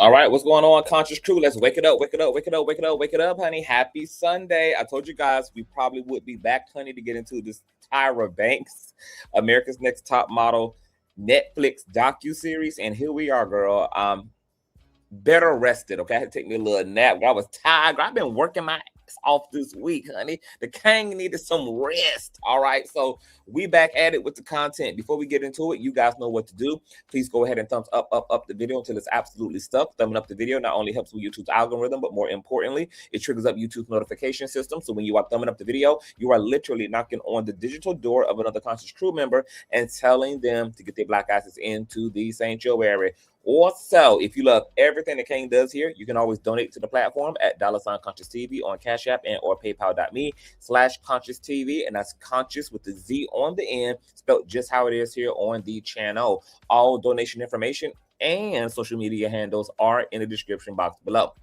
All right, what's going on, Conscious Crew? Let's wake it up, wake it up, wake it up, wake it up, wake it up, honey. Happy Sunday. I told you guys we probably would be back, honey, to get into this Tyra Banks, America's Next Top Model Netflix docu-series. And here we are, girl. Better rested, okay? I had to take me a little nap. I was tired. I've been working my ass off this week, honey. The king needed some rest, all right? So we back at it with the content. Before we get into it, you guys know what to do. Please go ahead and thumbs up the video until it's absolutely stuck. Thumbing up the video not only helps with YouTube's algorithm, but more importantly, it triggers up YouTube's notification system. So when you are thumbing up the video, you are literally knocking on the digital door of another Conscious Crew member and telling them to get their black asses into the sanctuary. Also, if you love everything the King does here, you can always donate to the platform at $Consciouztv on Cash App and or PayPal.me/Consciouztv, and that's Conscious with the Z on the end, spelled just how it is here on the channel. All donation information and social media handles are in the description box below.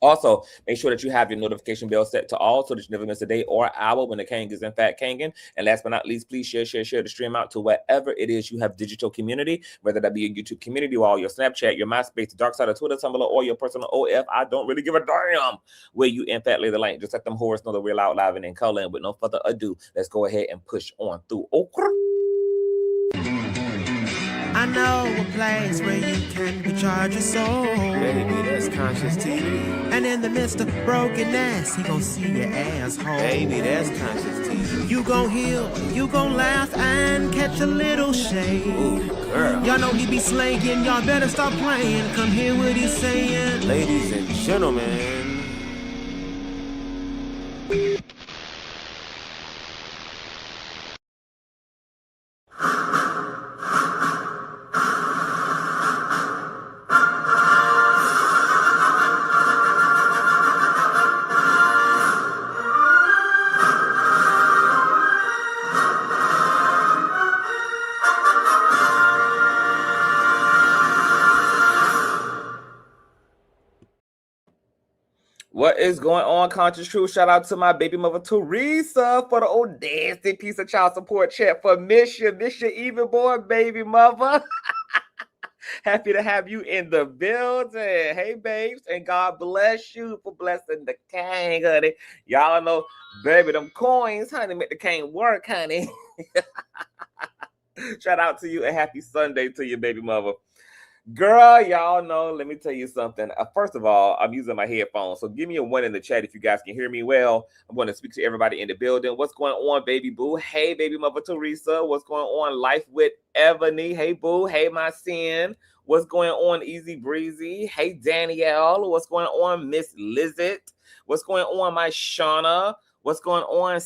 Also, make sure that you have your notification bell set to all so that you never miss a day or hour when the King is in fact kinging. And last but not least, please share the stream out to wherever it is you have digital community, whether that be a YouTube community or your Snapchat, your MySpace, the dark side of Twitter, Tumblr, or your personal OF. I don't really give a damn where you in fact lay the link. Just let them whores know that we're loud, live, and in color. And with no further ado, let's go ahead and push on through. I know a place where you can recharge your soul. Baby, that's Consciouztv. And in the midst of brokenness, he gon' see your asshole. Baby, that's Consciouztv. You gon' heal, you gon' laugh and catch a little shade. Ooh, girl. Y'all know he be slaying, y'all better stop playing. Come hear what he's saying. Ladies and gentlemen. What is going on, Conscious Crew? Shout out to my baby mother, Teresa, for the old nasty piece of child support check for miss you even boy, baby mother. Happy to have you in the building. Hey, babes, and God bless you for blessing the King, honey. Y'all know, baby, them coins, honey, make the King work, honey. Shout out to you and happy Sunday to your baby mother. Girl, y'all know, let me tell you something. First of all, I'm using my headphones, so give me a 1 in the chat if you guys can hear me well. I'm going to speak to everybody in the building. What's going on, baby boo? Hey, baby mother Teresa. What's going on? Life with Ebony. Hey, boo. Hey, my sin. What's going on, Easy Breezy? Hey, Danielle. What's going on, Miss Lizette? What's going on, my Shauna? What's going on,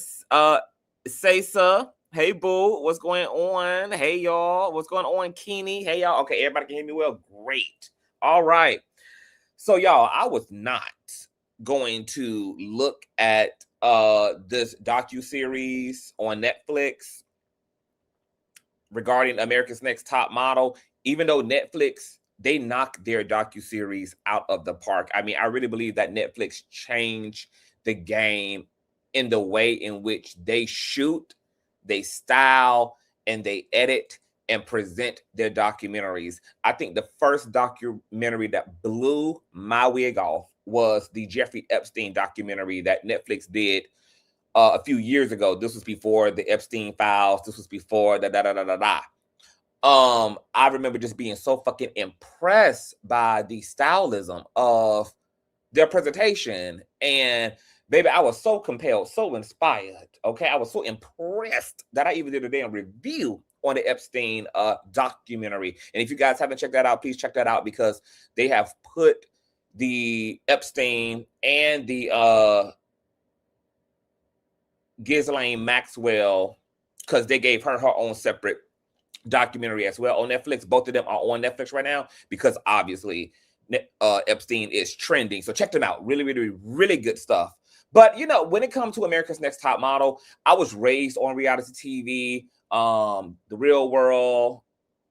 Saysa? Hey, boo, what's going on? Hey, y'all, what's going on, Keeney? Hey, y'all. Okay, everybody can hear me well? Great. All right. So, y'all, I was not going to look at this docu-series on Netflix regarding America's Next Top Model, even though Netflix, they knocked their docu-series out of the park. I mean, I really believe that Netflix changed the game in the way in which they shoot, they style, and they edit and present their documentaries. I think the first documentary that blew my wig off was the Jeffrey Epstein documentary that Netflix did a few years ago. This was before the Epstein files. This was before I remember just being so fucking impressed by the stylism of their presentation. And baby, I was so compelled, so inspired. Okay, I was so impressed that I even did a damn review on the Epstein documentary. And if you guys haven't checked that out, please check that out, because they have put the Epstein and the Ghislaine Maxwell, because they gave her own separate documentary as well on Netflix. Both of them are on Netflix right now because obviously Epstein is trending. So check them out. Really, really, really good stuff. But, you know, when it comes to America's Next Top Model, I was raised on reality TV, The Real World,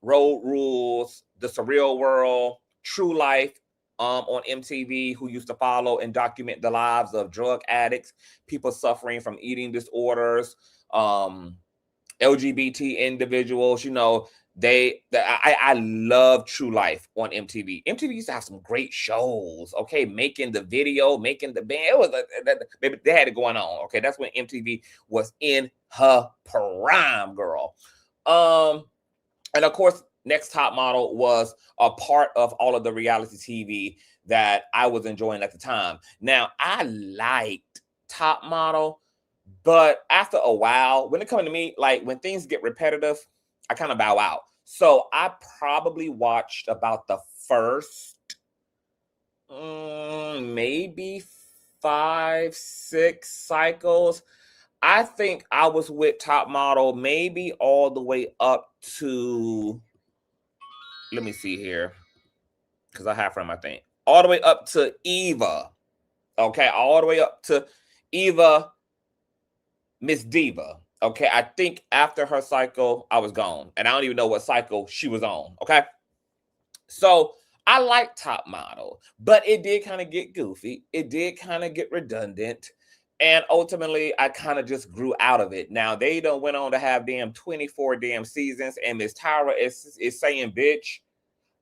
Road Rules, The Surreal World, True Life on MTV, who used to follow and document the lives of drug addicts, people suffering from eating disorders, LGBT individuals. You know, I love True Life on MTV. MTV used to have some great shows. Okay, making the video, making the band. It was baby, they had it going on. Okay, that's when MTV was in her prime, girl. And of course, Next Top Model was a part of all of the reality TV that I was enjoying at the time. Now, I liked Top Model, but after a while, when it comes to me, like when things get repetitive, I kind of bow out. So I probably watched about the first maybe 5, 6 cycles. I think I was with Top Model maybe all the way up to, let me see here, because I have from, I think, all the way up to Eva. Okay, all the way up to Eva, Miss Diva. Okay, I think after her cycle, I was gone. And I don't even know what cycle she was on. Okay, so I like Top Model, but it did kind of get goofy. It did kind of get redundant. And ultimately, I kind of just grew out of it. Now, they done went on to have damn 24 damn seasons. And Miss Tyra is saying, bitch,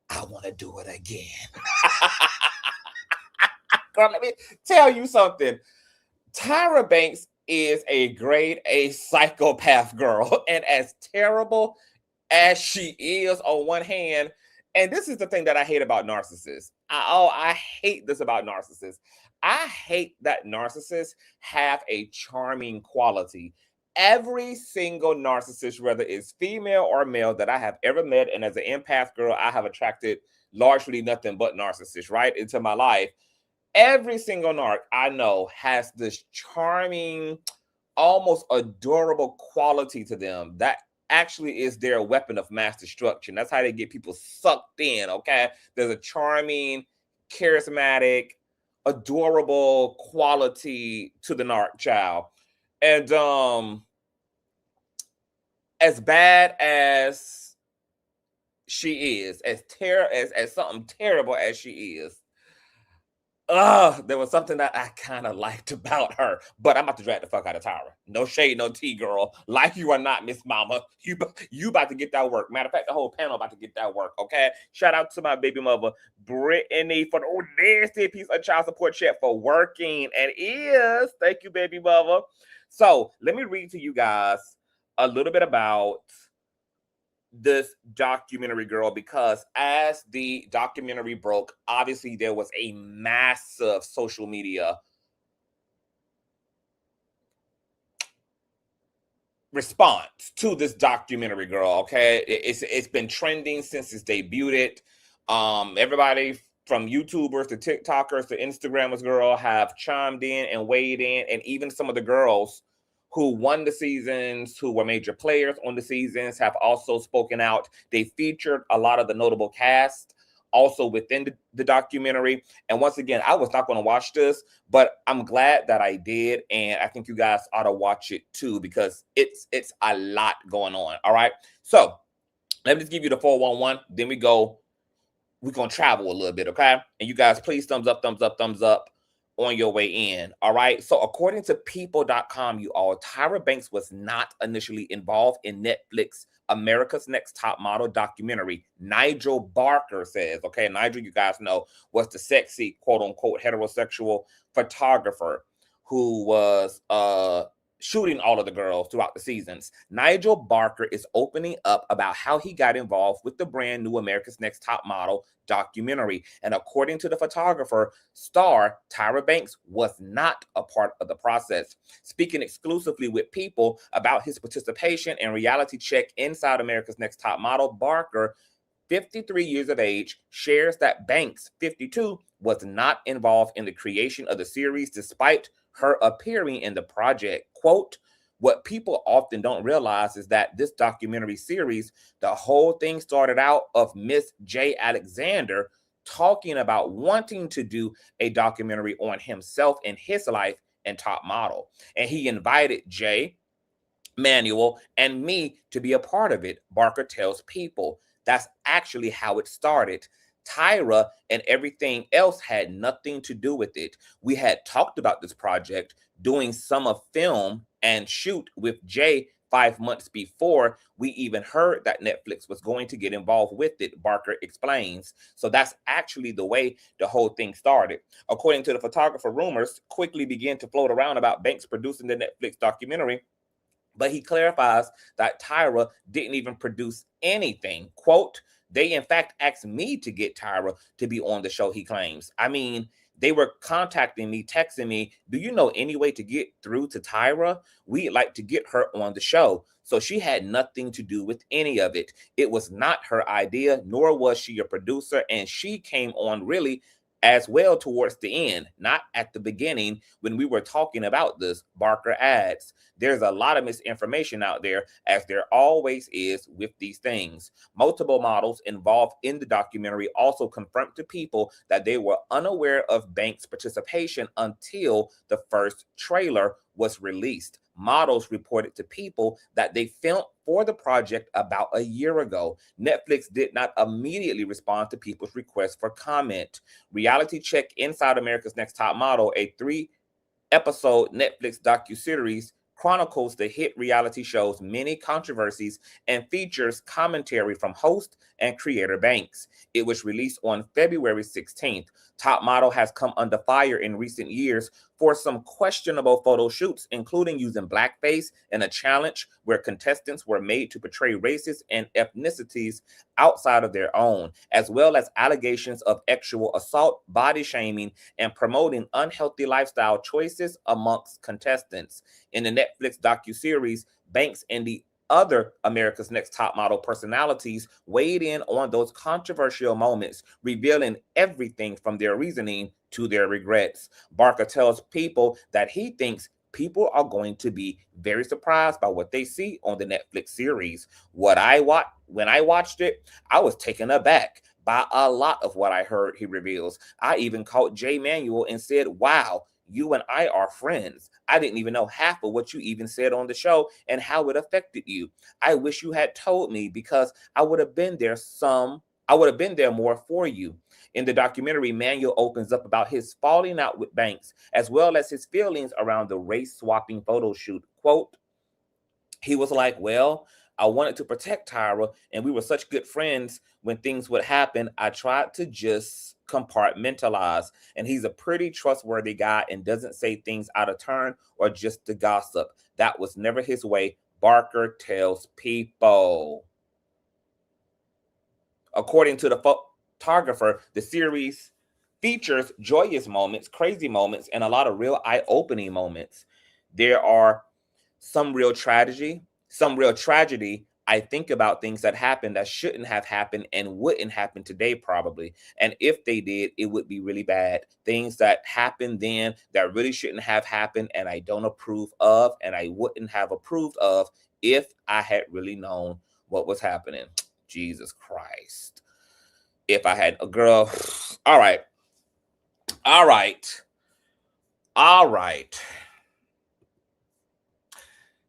I want to do it again. Girl, let me tell you something. Tyra Banks is a grade A psychopath, girl. And as terrible as she is on one hand, and this is the thing that I hate about narcissists. I hate this about narcissists. I hate that narcissists have a charming quality. Every single narcissist, whether it's female or male, that I have ever met, and as an empath girl, I have attracted largely nothing but narcissists, right, into my life. Every single narc I know has this charming, almost adorable quality to them that actually is their weapon of mass destruction. That's how they get people sucked in, okay? There's a charming, charismatic, adorable quality to the narc child. And as bad as she is, as something terrible as she is, there was something that I kind of liked about her, but I'm about to drag the fuck out of Tyra. No shade, no tea, girl. Like you or not, Miss Mama, you about to get that work. Matter of fact, the whole panel about to get that work, okay? Shout out to my baby mother, Brittany, for the nasty piece of child support check for working. And is, thank you, baby mother. So let me read to you guys a little bit about this documentary, girl, because as the documentary broke, obviously there was a massive social media response to this documentary, girl. Okay, it's been trending since it's debuted. Everybody from YouTubers to TikTokers to Instagrammers, girl, have chimed in and weighed in, and even some of the girls who won the seasons, who were major players on the seasons, have also spoken out. They featured a lot of the notable cast also within the documentary. And once again, I was not going to watch this, but I'm glad that I did. And I think you guys ought to watch it too, because it's a lot going on. All right. So let me just give you the 411. Then we're going to travel a little bit. Okay. And you guys, please thumbs up, thumbs up, thumbs up on your way in. All right. So according to people.com, you all, Tyra Banks was not initially involved in Netflix America's Next Top Model documentary. Nigel Barker says, okay, Nigel, you guys know, was the sexy, quote unquote, heterosexual photographer who was shooting all of the girls throughout the seasons. Nigel Barker is opening up about how he got involved with the brand new America's Next Top Model documentary. And according to the photographer, star Tyra Banks was not a part of the process. Speaking exclusively with People about his participation in reality check inside America's Next Top Model, Barker, 53 years of age, shares that Banks, 52, was not involved in the creation of the series despite her appearing in the project. Quote, what people often don't realize is that this documentary series, the whole thing started out of Miss J. Alexander talking about wanting to do a documentary on himself and his life and Top Model. And he invited Jay, Manuel, and me to be a part of it, Barker tells People. That's actually how it started. Tyra and everything else had nothing to do with it. We had talked about this project, doing summer film and shoot with Jay 5 months before we even heard that Netflix was going to get involved with it, Barker explains. So that's actually the way the whole thing started. According to the photographer, rumors quickly began to float around about Banks producing the Netflix documentary, but he clarifies that Tyra didn't even produce anything. Quote, they in fact asked me to get Tyra to be on the show, he claims. I mean, they were contacting me, texting me, do you know any way to get through to Tyra? We'd like to get her on the show. So she had nothing to do with any of it. It was not her idea, nor was she a producer. And she came on really as well towards the end, not at the beginning when we were talking about this, Barker adds. There's a lot of misinformation out there, as there always is with these things. Multiple models involved in the documentary also confirmed to people that they were unaware of Banks' participation until the first trailer was released. Models reported to people that they filmed for the project about a year ago. Netflix did not immediately respond to people's requests for comment. Reality Check Inside America's Next Top Model, a 3-episode Netflix docuseries, chronicles the hit reality show's many controversies and features commentary from host and creator Banks. It was released on February 16th. Top Model has come under fire in recent years for some questionable photo shoots, including using blackface in a challenge where contestants were made to portray races and ethnicities outside of their own, as well as allegations of sexual assault, body shaming, and promoting unhealthy lifestyle choices amongst contestants. In the Netflix docuseries, Banks and the other America's Next Top Model personalities weighed in on those controversial moments, revealing everything from their reasoning to their regrets. Barker tells people that he thinks people are going to be very surprised by what they see on the Netflix series. When I watched it, I was taken aback by a lot of what I heard, he reveals. I even called Jay Manuel and said, wow, you and I are friends. I didn't even know half of what you even said on the show and how it affected you. I wish you had told me, because I would have been there more for you. In the documentary, Manuel opens up about his falling out with Banks, as well as his feelings around the race-swapping photo shoot. Quote, he was like, well, I wanted to protect Tyra, and we were such good friends. When things would happen, I tried to just compartmentalize. And he's a pretty trustworthy guy and doesn't say things out of turn or just to gossip. That was never his way, Barker tells people. According to the photographer, the series features joyous moments, crazy moments, and a lot of real eye-opening moments. There are some real tragedy. I think about things that happened that shouldn't have happened and wouldn't happen today probably. And if they did, it would be really bad. Things that happened then that really shouldn't have happened and I don't approve of, and I wouldn't have approved of if I had really known what was happening. Jesus Christ. If I had a girl. All right.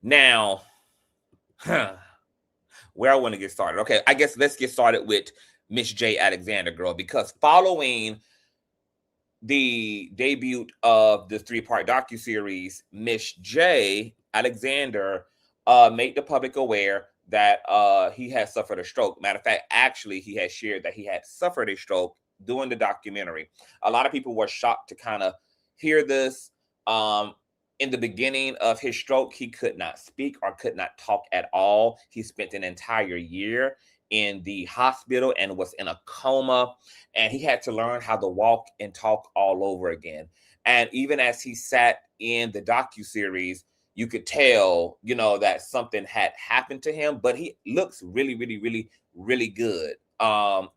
Now, where I want to get started. Okay, I guess let's get started with Miss J. Alexander, girl, because following the debut of the 3-part docuseries, Miss J. Alexander made the public aware that he had suffered a stroke. Matter of fact, actually, he had shared that he had suffered a stroke during the documentary. A lot of people were shocked to kind of hear this. In the beginning of his stroke, he could not speak or could not talk at all. He spent an entire year in the hospital and was in a coma, and he had to learn how to walk and talk all over again. And even as he sat in the docuseries, you could tell, that something had happened to him, but he looks really, really, really, really good.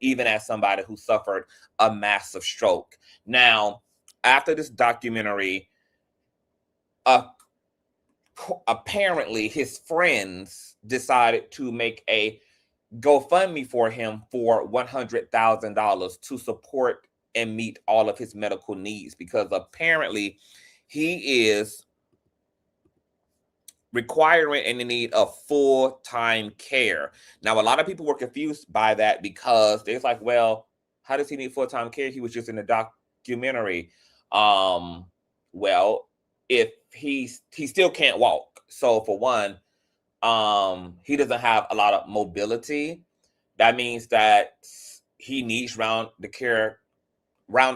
Even as somebody who suffered a massive stroke. Now, after this documentary, apparently his friends decided to make a GoFundMe for him for $100,000 to support and meet all of his medical needs, because apparently he is requiring and in need of full-time care. Now, a lot of people were confused by that because they're like, well, how does he need full-time care? He was just in the documentary. Well, if he still can't walk. So for one, He doesn't have a lot of mobility. That means that he needs round the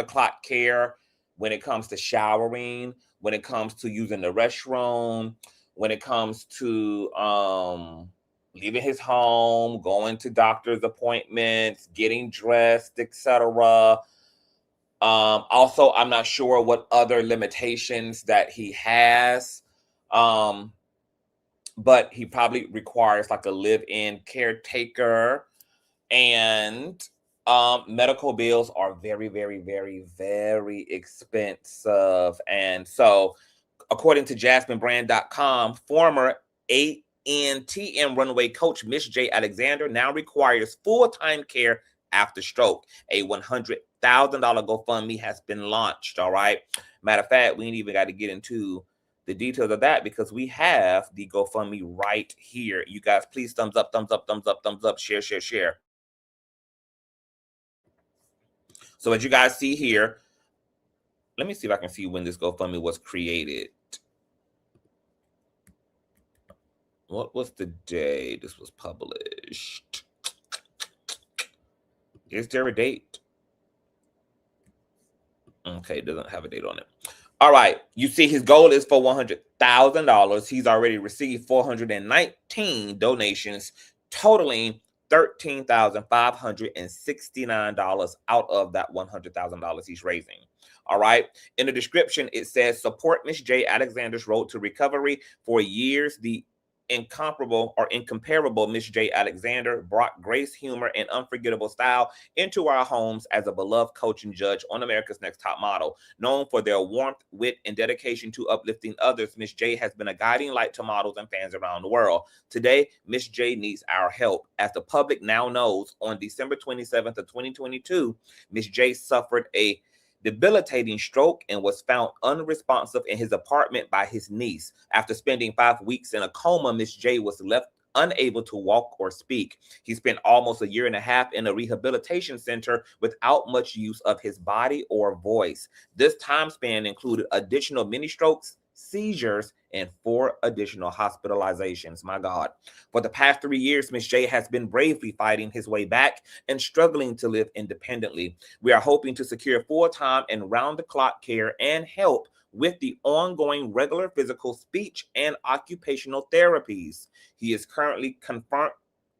clock care when it comes to showering, when it comes to using the restroom, when it comes to leaving his home, going to doctor's appointments, getting dressed, etc. Also, I'm not sure what other limitations that he has, but he probably requires like a live-in caretaker, and medical bills are very, very, very, very expensive. And so, according to JasmineBrand.com, former ANTM runway coach Miss J. Alexander now requires full-time care after stroke. A $100,000 GoFundMe has been launched. All right. Matter of fact, we ain't even got to get into the details of that because we have the GoFundMe right here. You guys, please thumbs up, thumbs up, thumbs up, thumbs up, share, share, share. So as you guys see here, let me see if I can see when this GoFundMe was created. What was the day this was published? Is there a date? Okay, it doesn't have a date on it. All right, you see his goal is for $100,000. He's already received 419 donations, totaling $13,569 out of that $100,000 he's raising. All right. In the description, it says, support Miss J. Alexander's road to recovery. For years, the incomparable Miss J. Alexander brought grace, humor, and unforgettable style into our homes as a beloved coach and judge on America's Next Top Model. Known for their warmth, wit, and dedication to uplifting others, Miss J has been a guiding light to models and fans around the world. Today, Miss J needs our help. As the public now knows, on December 27th of 2022, Miss J suffered a debilitating stroke and was found unresponsive in his apartment by his niece. After spending 5 weeks in a coma, Miss J was left unable to walk or speak. He spent almost a year and a half in a rehabilitation center without much use of his body or voice. This time span included additional mini strokes, seizures, and 4 additional hospitalizations. My God. For the past 3 years, Miss J has been bravely fighting his way back and struggling to live independently. We are hoping to secure full-time and round-the-clock care and help with the ongoing regular physical, speech, and occupational therapies. He is currently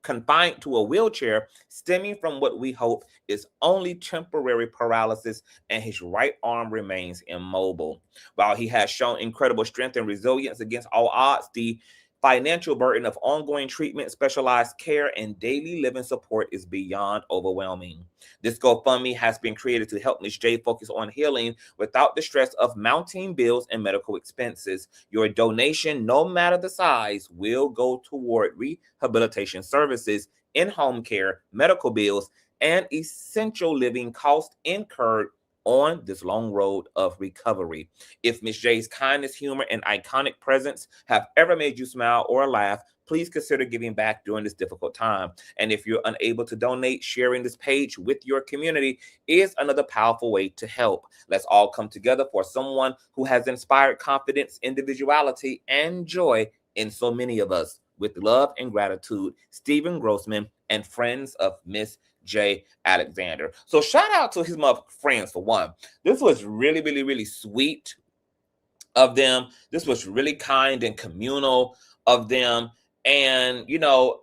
confined to a wheelchair stemming from what we hope is only temporary paralysis, and his right arm remains immobile. While he has shown incredible strength and resilience against all odds, the financial burden of ongoing treatment, specialized care, and daily living support is beyond overwhelming. This GoFundMe has been created to help Ms. J focus on healing without the stress of mounting bills and medical expenses. Your donation, no matter the size, will go toward rehabilitation services, in-home care, medical bills, and essential living costs incurred on this long road of recovery. If Miss J's kindness, humor, and iconic presence have ever made you smile or laugh, please consider giving back during this difficult time. And if you're unable to donate, sharing this page with your community is another powerful way to help. Let's all come together for someone who has inspired confidence, individuality, and joy in so many of us. With love and gratitude, Stephen Grossman and friends of Miss J. Alexander. So shout out to his mother friends for one. This was really, really, really sweet of them. This was really kind and communal of them. And, you know,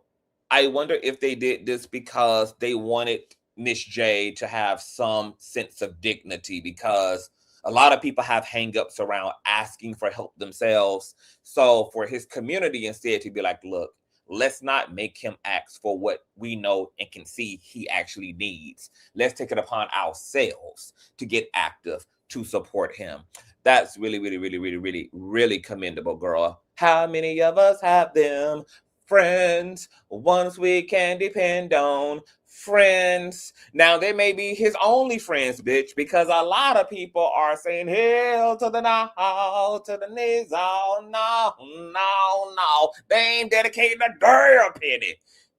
I wonder if they did this because they wanted Miss J to have some sense of dignity, because a lot of people have hangups around asking for help themselves. So for his community instead to be like, look, let's not make him ask for what we know and can see he actually needs. Let's take it upon ourselves to get active to support him. That's really, really, really, really, really, really commendable, girl. How many of us have them? Friends, ones we can depend on. Friends. Now, they may be his only friends, bitch, because a lot of people are saying, hell to the no, to the knees, oh, no, no, no. They ain't dedicating a damn penny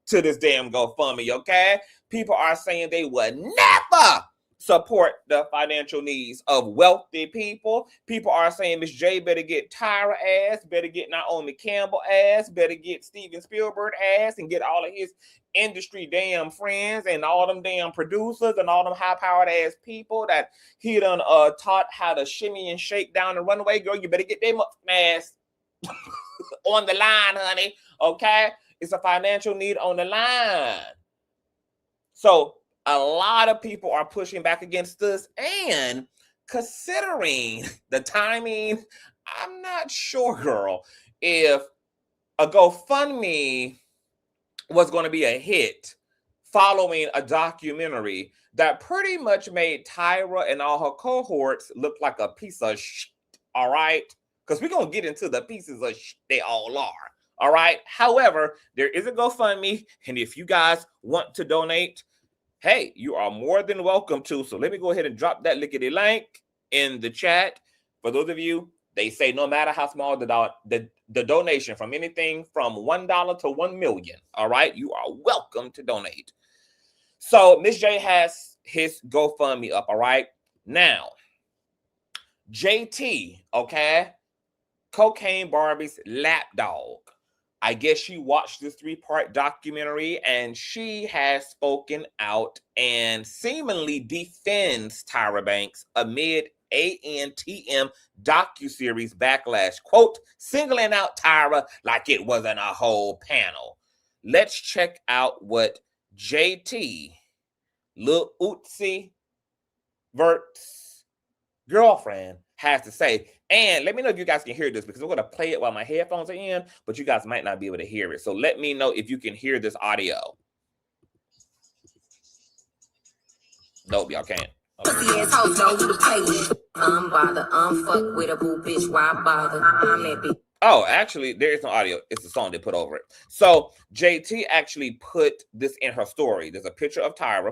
to this damn GoFundMe, okay? People are saying they would never support the financial needs of wealthy people. People are saying Miss J better get Tyra ass, better get Naomi Campbell ass, better get Steven Spielberg ass, and get all of his industry damn friends and all them damn producers and all them high-powered ass people that he done taught how to shimmy and shake down the runway. Girl, you better get them ass on the line, honey. Okay? It's a financial need on the line. So a lot of people are pushing back against this, and considering the timing, I'm not sure, girl, if a GoFundMe was going to be a hit following a documentary that pretty much made Tyra and all her cohorts look like a piece of shit, all right? Because we're going to get into the pieces of shit they all are, all right? However, there is a GoFundMe, and if you guys want to donate, hey, you are more than welcome to. So let me go ahead and drop that lickety link in the chat. For those of you, they say no matter how small the donation, from anything from $1 to 1 million, all right, you are welcome to donate. So Miss J has his GoFundMe up, all right? Now, JT, okay, Cocaine Barbie's lapdog. I guess she watched this 3-part documentary and she has spoken out and seemingly defends Tyra Banks amid ANTM docuseries Bklash. Quote, singling out Tyra like it wasn't a whole panel. Let's check out what JT, Lil Uzi Vert's girlfriend, has to say. And let me know if you guys can hear this, because I'm going to play it while my headphones are in, but you guys might not be able to hear it. So let me know if you can hear this audio. Nope, y'all can't. Okay. Oh, actually, there is no audio. It's the song they put over it. So JT actually put this in her story. There's a picture of Tyra,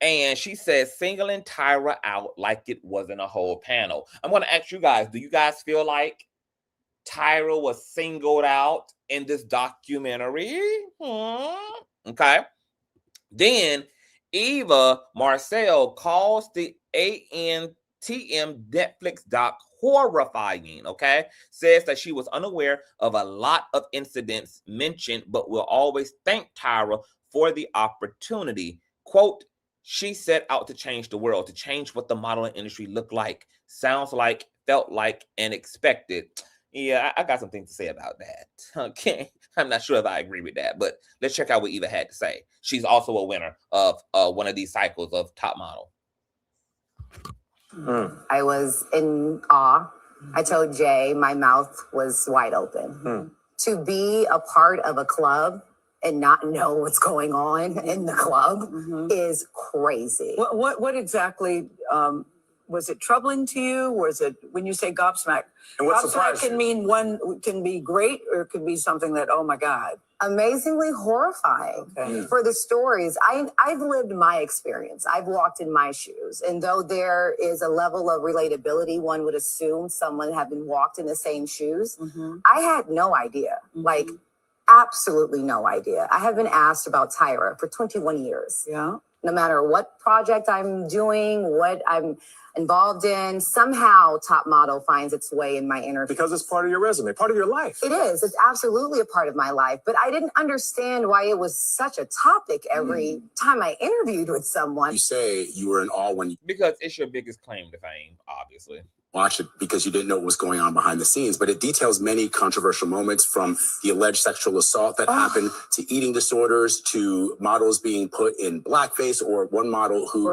and she says, singling Tyra out like it wasn't a whole panel. I'm going to ask you guys, do you guys feel like Tyra was singled out in this documentary? Okay. Then Eva Marcel calls the ANTM Netflix doc horrifying, okay? Says that she was unaware of a lot of incidents mentioned, but will always thank Tyra for the opportunity. Quote, she set out to change the world, to change what the modeling industry looked like, sounds like, felt like, and expected. Yeah, I got some things to say about that. Okay, I'm not sure if I agree with that, but let's check out what Eva had to say. She's also a winner of one of these cycles of Top Model. I was in awe. I told Jay my mouth was wide open. To be a part of a club and not know what's going on in the club is crazy. What exactly was it troubling to you? Was it, when you say gobsmacked? And what gobsmacked can mean one can be great, or it could be something that, oh my God. Amazingly horrifying. For the stories. I've lived my experience. I've walked in my shoes. And though there is a level of relatability, one would assume someone having walked in the same shoes. I had no idea. Like, absolutely no idea. I have been asked about Tyra for 21 years. Yeah. No matter what project I'm doing, what I'm involved in, somehow Top Model finds its way in my interview. Because it's part of your resume, part of your life. It is. It's absolutely a part of my life. But I didn't understand why it was such a topic every time I interviewed with someone. You say you were in awe when you... Because it's your biggest claim to fame, obviously. Watch it, because you didn't know what was going on behind the scenes, but it details many controversial moments, from the alleged sexual assault that happened to eating disorders to models being put in blackface, or one model who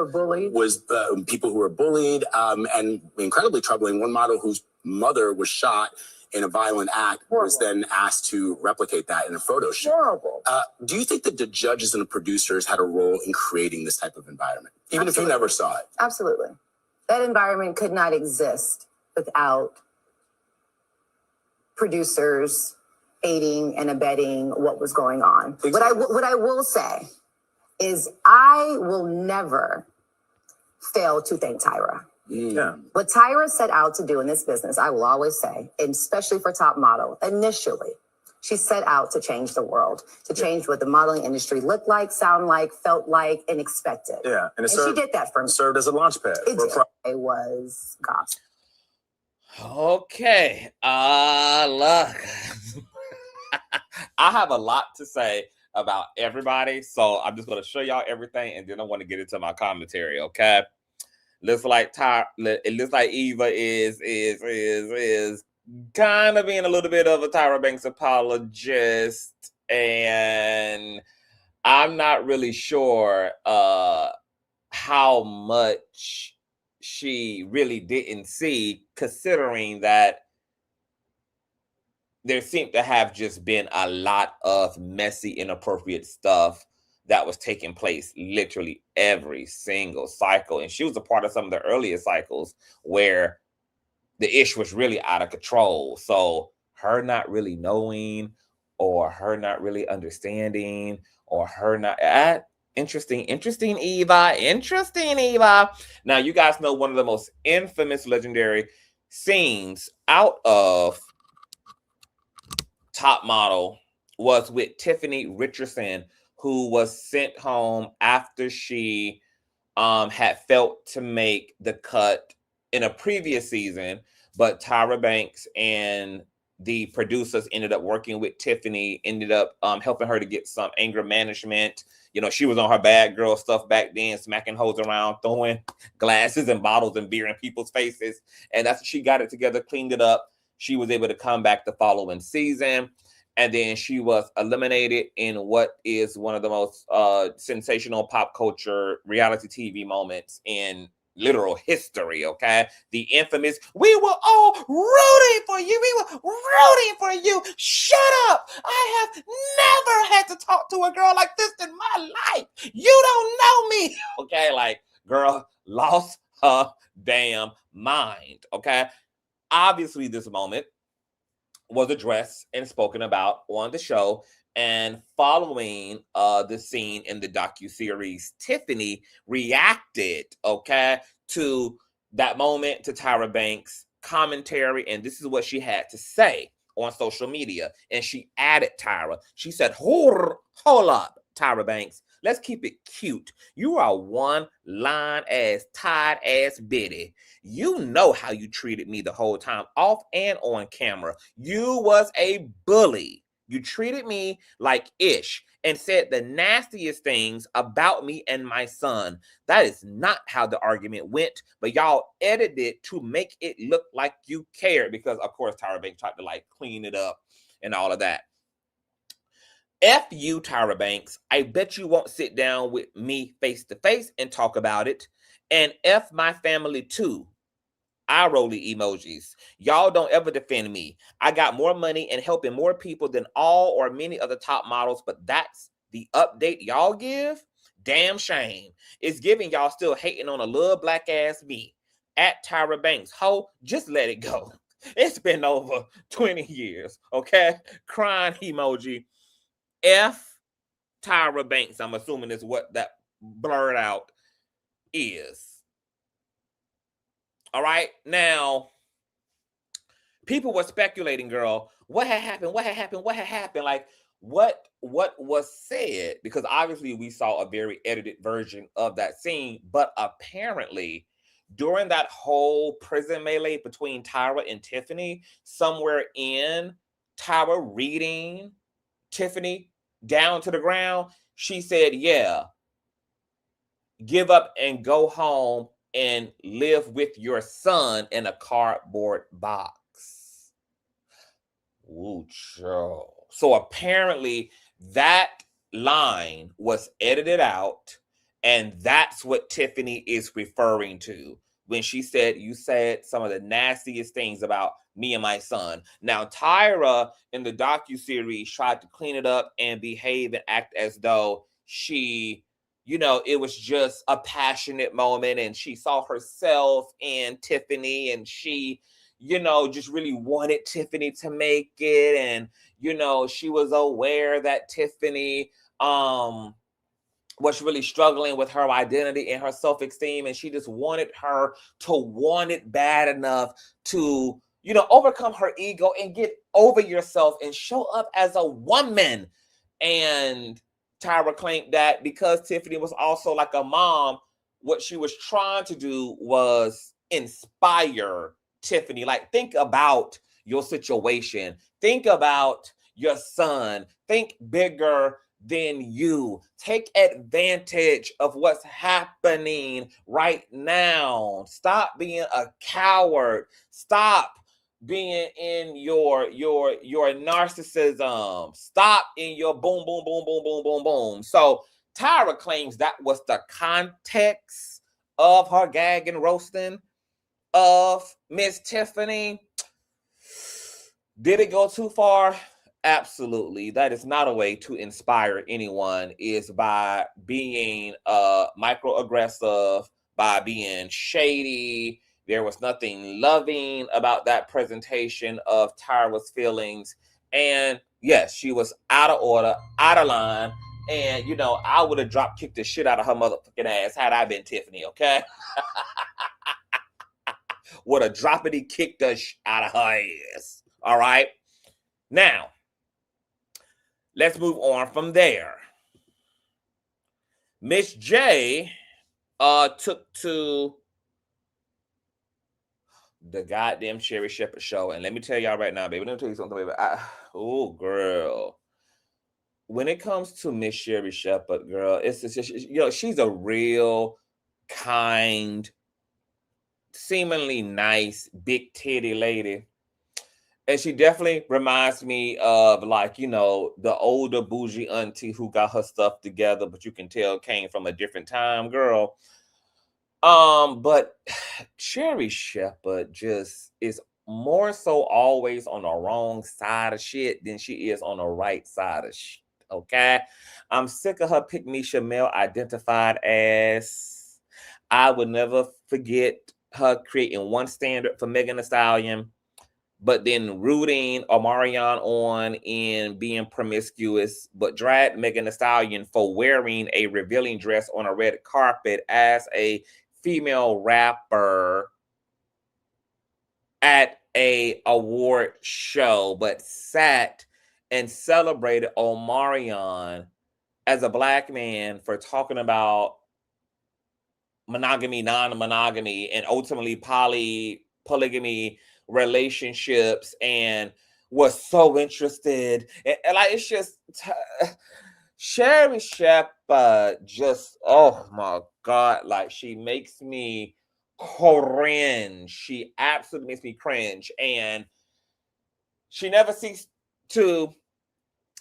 was people who were bullied, and incredibly troubling, one model whose mother was shot in a violent act was then asked to replicate that in a photo shoot. Horrible. Do you think that the judges and the producers had a role in creating this type of environment, even if you never saw it? Absolutely. That environment could not exist without producers aiding and abetting what was going on. Exactly. What I will say is I will never fail to thank Tyra. Yeah. What Tyra set out to do in this business, I will always say, and especially for Top Model, initially, She set out to change the world, to change what the modeling industry looked like, sound like, felt like, and expected. Yeah, and she did that for me. Served as a launch pad. It was gospel. Okay. Look. I have a lot to say about everybody, so I'm just going to show y'all everything, and then I want to get into my commentary, okay? Looks like it looks like Eva is kind of being a little bit of a Tyra Banks apologist, and I'm not really sure how much she really didn't see, considering that there seemed to have just been a lot of messy, inappropriate stuff that was taking place literally every single cycle. And she was a part of some of the earliest cycles where the ish was really out of control. So her not really knowing, or her not really understanding, or her not... Interesting, Eva. Interesting, Eva. Now, you guys know one of the most infamous, legendary scenes out of Top Model was with Tiffany Richardson, who was sent home after she had failed to make the cut in a previous season, but Tyra Banks and the producers ended up working with Tiffany, ended up helping her to get some anger management. You know, she was on her bad girl stuff back then, smacking hoes around, throwing glasses and bottles and beer in people's faces. And that's when she got it together, cleaned it up. She was able to come back the following season. And then she was eliminated in what is one of the most sensational pop culture reality TV moments in literal history, okay? The infamous, we were all rooting for you. We were rooting for you. Shut up. I have never had to talk to a girl like this in my life. You don't know me. Okay, like, girl lost her damn mind, okay? Obviously, this moment was addressed and spoken about on the show. And following the scene in the docuseries, Tiffany reacted, okay, to that moment, to Tyra Banks' commentary. And this is what she had to say on social media. And she added Tyra. She said, hold up, Tyra Banks. Let's keep it cute. You are one line ass, tied ass bitty. You know how you treated me the whole time, off and on camera. You was a bully. You treated me like ish and said the nastiest things about me and my son. That is not how the argument went, but y'all edited it to make it look like you cared, because of course Tyra Banks tried to like clean it up and all of that. F you, Tyra Banks. I bet you won't sit down with me face to face and talk about it. And F my family too. Eye rolly emojis. Y'all don't ever defend me. I got more money and helping more people than all or many other top models, but that's the update y'all give? Damn shame. It's giving y'all still hating on a little black ass me. At Tyra Banks. Ho, just let it go. It's been over 20 years, okay? Crying emoji. F Tyra Banks, I'm assuming is what that blurred out is. All right, now, people were speculating, girl, what had happened? Like, what was said? Because obviously we saw a very edited version of that scene, but apparently during that whole prison melee between Tyra and Tiffany, somewhere in Tyra reading Tiffany down to the ground, she said, yeah, give up and go home and live with your son in a cardboard box. Ooh, chill. So apparently that line was edited out, and that's what Tiffany is referring to when she said, you said some of the nastiest things about me and my son. Now, Tyra in the docuseries tried to clean it up and behave and act as though she, you know, it was just a passionate moment and she saw herself in Tiffany and she, you know, just really wanted Tiffany to make it. And, you know, she was aware that Tiffany was really struggling with her identity and her self-esteem. And she just wanted her to want it bad enough to you know, overcome her ego and get over yourself and show up as a woman. And Tyra claimed that because Tiffany was also like a mom, what she was trying to do was inspire Tiffany. Like, think about your situation. Think about your son. Think bigger than you. Take advantage of what's happening right now. Stop being a coward. Stop being in your narcissism. Stop in your boom, boom, boom, boom, boom, boom, boom. So Tyra claims that was the context of her gag and roasting of Miss Tiffany. Did it go too far? Absolutely. That is not a way to inspire anyone, is by being microaggressive, by being shady. There was nothing loving about that presentation of Tyra's feelings. And yes, she was out of order, out of line. And, you know, I would have drop kicked the shit out of her motherfucking ass had I been Tiffany, okay? Would have droppity kicked the out of her ass. All right? Now, let's move on from there. Miss J took to the goddamn Sherri Shepherd show. And let me tell y'all right now, baby, let me tell you something, baby. Oh, girl. When it comes to Miss Sherri Shepherd, girl, it's just, you know, she's a real kind, seemingly nice, big titty lady. And she definitely reminds me of, like, you know, the older bougie auntie who got her stuff together, but you can tell came from a different time, girl. But Sherri Shepherd just is more so always on the wrong side of shit than she is on the right side of shit. Okay, I'm sick of her pick-me-sha male identified ass. I would never forget her creating one standard for Megan Thee Stallion, but then rooting Omarion on in being promiscuous, but dragged Megan Thee Stallion for wearing a revealing dress on a red carpet as a female rapper at a award show, but sat and celebrated Omarion as a black man for talking about monogamy, non-monogamy, and ultimately polygamy relationships, and was so interested. And like, it's just Sherri Shepherd just, oh my God, like, she makes me cringe. She absolutely makes me cringe. And she never ceased to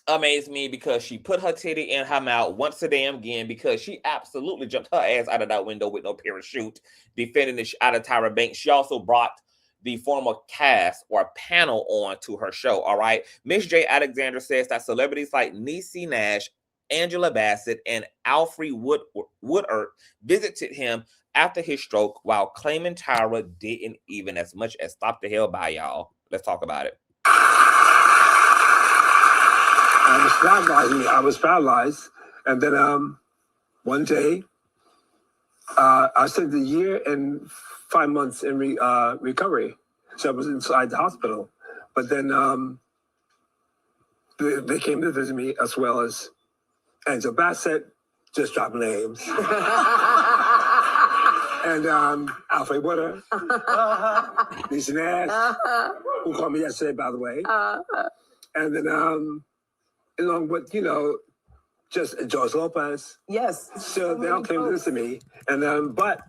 amaze me because she put her titty in her mouth once a damn again, because she absolutely jumped her ass out of that window with no parachute, defending the out of Tyra Banks. She also brought the former cast or panel on to her show, all right? Miss J. Alexander says that celebrities like Niecy Nash, Angela Bassett, and Alfre Woodard visited him after his stroke, while claiming Tyra didn't even as much as stop the hell by y'all. Let's talk about it. I was paralyzed. And then one day, I spent a year and 5 months in recovery. So I was inside the hospital. But then they came to visit me, as well as Angela Bassett, just dropping names. And Alfre Woodard, Niecy Nash, who called me yesterday, by the way. And then along with, you know, just George Lopez. Yes. So they all came to visit me. And but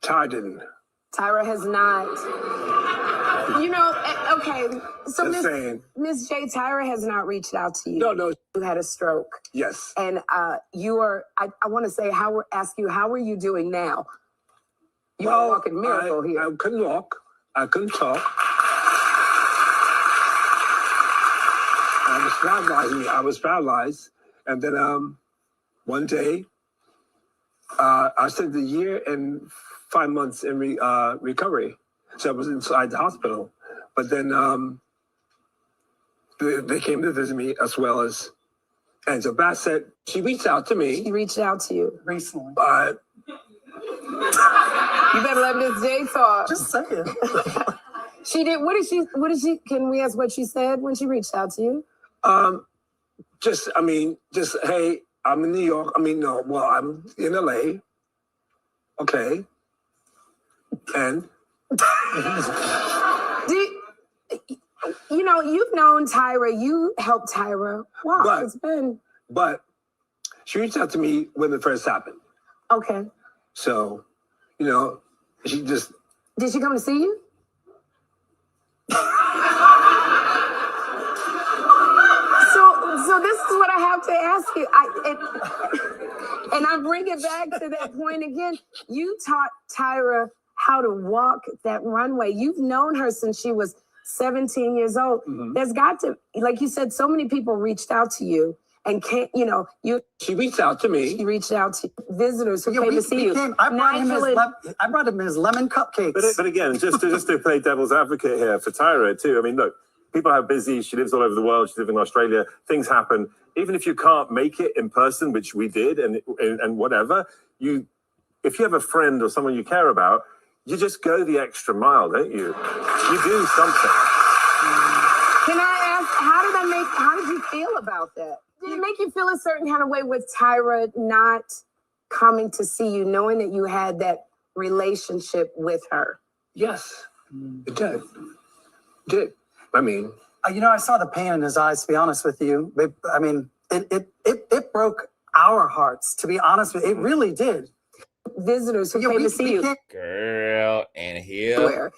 Tyra didn't. Tyra has not. You know, okay. So Miss J, Tyra has not reached out to you. No. You had a stroke. Yes. And you are. I want to say, ask you, how are you doing now? You are a walking miracle here. I couldn't walk. I couldn't talk. I was paralyzed. And then one day, I spent a year and 5 months in recovery. So I was inside the hospital. But then they came to visit me, as well as Angela Bassett. She reached out to me. She reached out to you Recently. You better let Miss J talk. Just saying. She did. What did she, can we ask what she said when she reached out to you? Just, hey, I'm in New York. I'm in LA. Okay. And? You've known Tyra. You helped Tyra. Wow, it's been. But she reached out to me when it first happened. Okay. So, she just. Did she come to see you? So this is what I have to ask you. And I bring it back to that point again. You taught Tyra how to walk that runway. You've known her since she was 17 years old. Mm-hmm. There's got to, like you said, so many people reached out to you and can't, She reached out to me. She reached out to visitors who came to see you. I brought him his lemon cupcakes. But again, just to play devil's advocate here for Tyra too. I mean, look, people are busy. She lives all over the world. She's living in Australia. Things happen. Even if you can't make it in person, which we did, and whatever, if you have a friend or someone you care about, you just go the extra mile, don't you? You do something. Can I ask, how did you feel about that? Did it make you feel a certain kind of way with Tyra not coming to see you, knowing that you had that relationship with her? Yes, it did. I saw the pain in his eyes, to be honest with you. It broke our hearts, to be honest with you. It really did. Visitors who came to see you. Girl, and here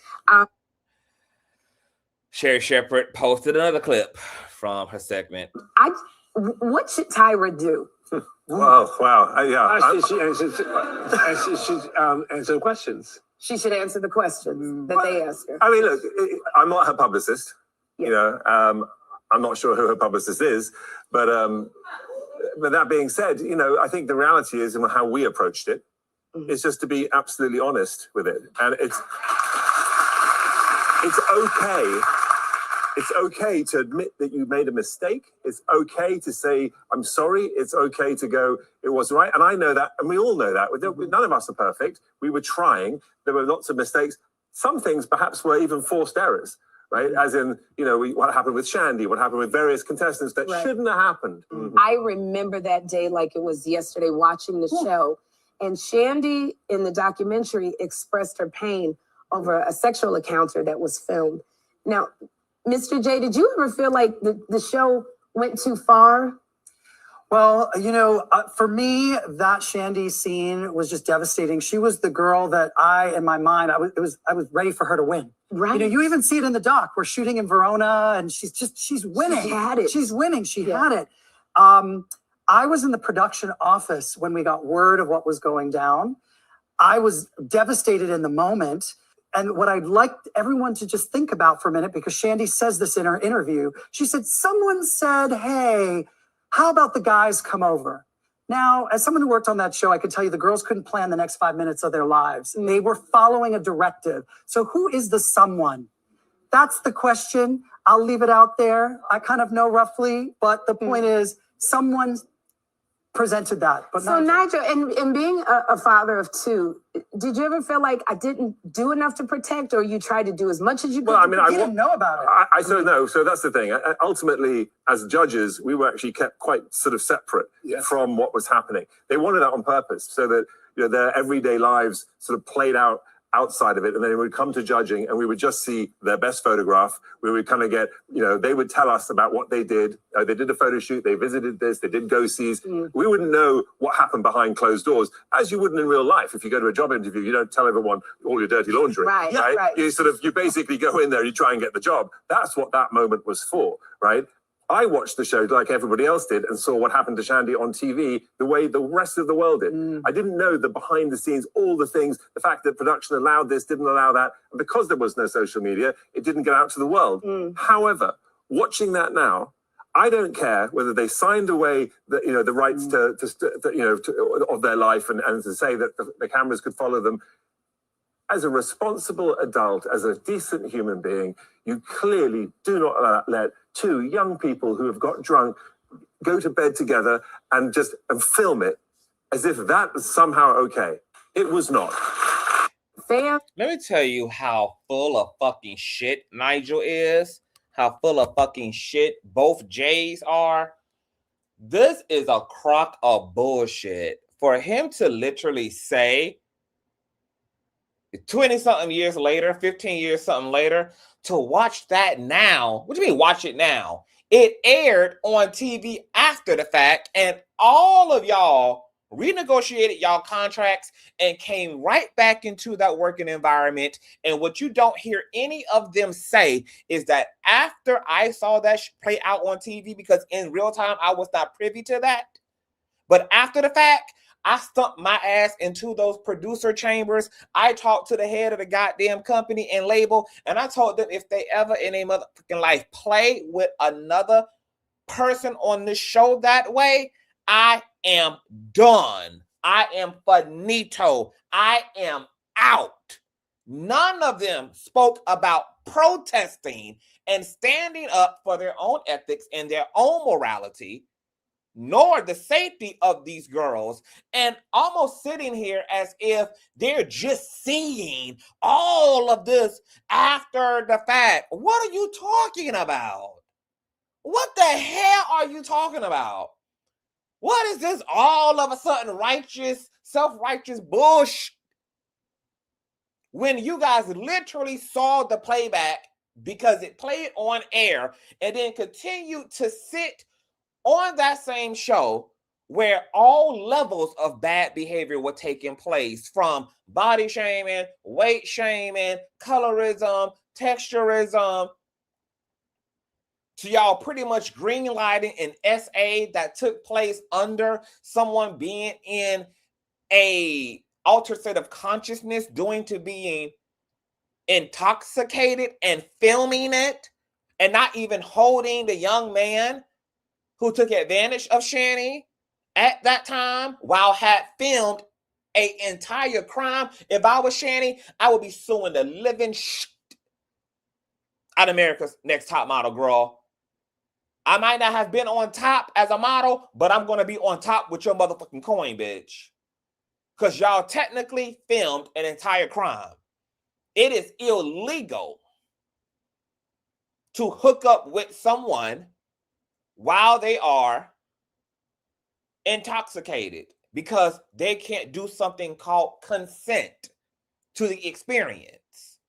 Sherri Shepherd posted another clip from her segment. What should Tyra do? Wow. She answered questions. She should answer the questions that they ask her. I mean, look, I'm not her publicist. Yeah. I'm not sure who her publicist is, but that being said, I think the reality is, and how we approached it, is just to be absolutely honest with it, and it's okay. It's okay to admit that you made a mistake. It's okay to say, I'm sorry. It's okay to go, it wasn't right. And I know that, and we all know that. None of us are perfect. We were trying. There were lots of mistakes. Some things perhaps were even forced errors, right? As in, what happened with Shandy, what happened with various contestants that shouldn't have happened. Mm-hmm. I remember that day like it was yesterday watching the show. And Shandy in the documentary expressed her pain over a sexual encounter that was filmed. Now, Mr. J, did you ever feel like the show went too far? Well, for me, that Shandy scene was just devastating. She was the girl that in my mind, I was ready for her to win. Right. You even see it in the doc. We're shooting in Verona, and she's winning. She had it. She's winning. She had it. I was in the production office when we got word of what was going down. I was devastated in the moment. And what I'd like everyone to just think about for a minute, because Shandy says this in her interview, she said, someone said, hey, how about the guys come over? Now, as someone who worked on that show, I could tell you the girls couldn't plan the next 5 minutes of their lives. They were following a directive. So who is the someone? That's the question. I'll leave it out there. I kind of know roughly, but the point is someone presented that. But so Nigel, and being a father of two, did you ever feel like I didn't do enough to protect, or you tried to do as much as you could? Well, I mean, I didn't know about it. I sort of know. So that's the thing. Ultimately, as judges, we were actually kept quite sort of separate from what was happening. They wanted that on purpose, so that their everyday lives sort of played out outside of it, and then we would come to judging and we would just see their best photograph. We would kind of get, they would tell us about what they did. They did a photo shoot, they visited this, they did go-sees. We wouldn't know what happened behind closed doors, as you wouldn't in real life. If you go to a job interview, you don't tell everyone all your dirty laundry, right? You basically go in there, you try and get the job. That's what that moment was for, right? I watched the show like everybody else did and saw what happened to Shandy on TV the way the rest of the world did. I didn't know the behind the scenes, all the things, the fact that production allowed this, didn't allow that. And because there was no social media, it didn't get out to the world. However, watching that now, I don't care whether they signed away the rights of their life and to say that the cameras could follow them. As a responsible adult, as a decent human being, you clearly do not let two young people who have got drunk go to bed together and film it as if that was somehow okay. It was not. Fam. Let me tell you how full of fucking shit Nigel is. How full of fucking shit both Jays are. This is a crock of bullshit. For him to literally say 20-something years later, 15 years something later, to watch that now. What do you mean watch it now? It aired on TV after the fact, and all of y'all renegotiated y'all contracts and came right back into that working environment. And what you don't hear any of them say is that after I saw that play out on TV, because in real time I was not privy to that, but after the fact, I stumped my ass into those producer chambers. I talked to the head of the goddamn company and label, and I told them if they ever in a motherfucking life play with another person on this show that way, I am done. I am finito. I am out. None of them spoke about protesting and standing up for their own ethics and their own morality, nor the safety of these girls, and almost sitting here as if they're just seeing all of this after the fact. What are you talking about? What the hell are you talking about? What is this all of a sudden righteous, self-righteous bullshit? When you guys literally saw the playback because it played on air and then continued to sit on that same show where all levels of bad behavior were taking place, from body shaming, weight shaming, colorism, texturism, to y'all pretty much greenlighting an SA that took place under someone being in a altered state of consciousness, doing to being intoxicated and filming it, and not even holding the young man who took advantage of Shanny at that time while had filmed an entire crime. If I was Shanny, I would be suing the living shit out of America's Next Top Model, girl. I might not have been on top as a model, but I'm going to be on top with your motherfucking coin, bitch. Because y'all technically filmed an entire crime. It is illegal to hook up with someone while they are intoxicated, because they can't do something called consent to the experience.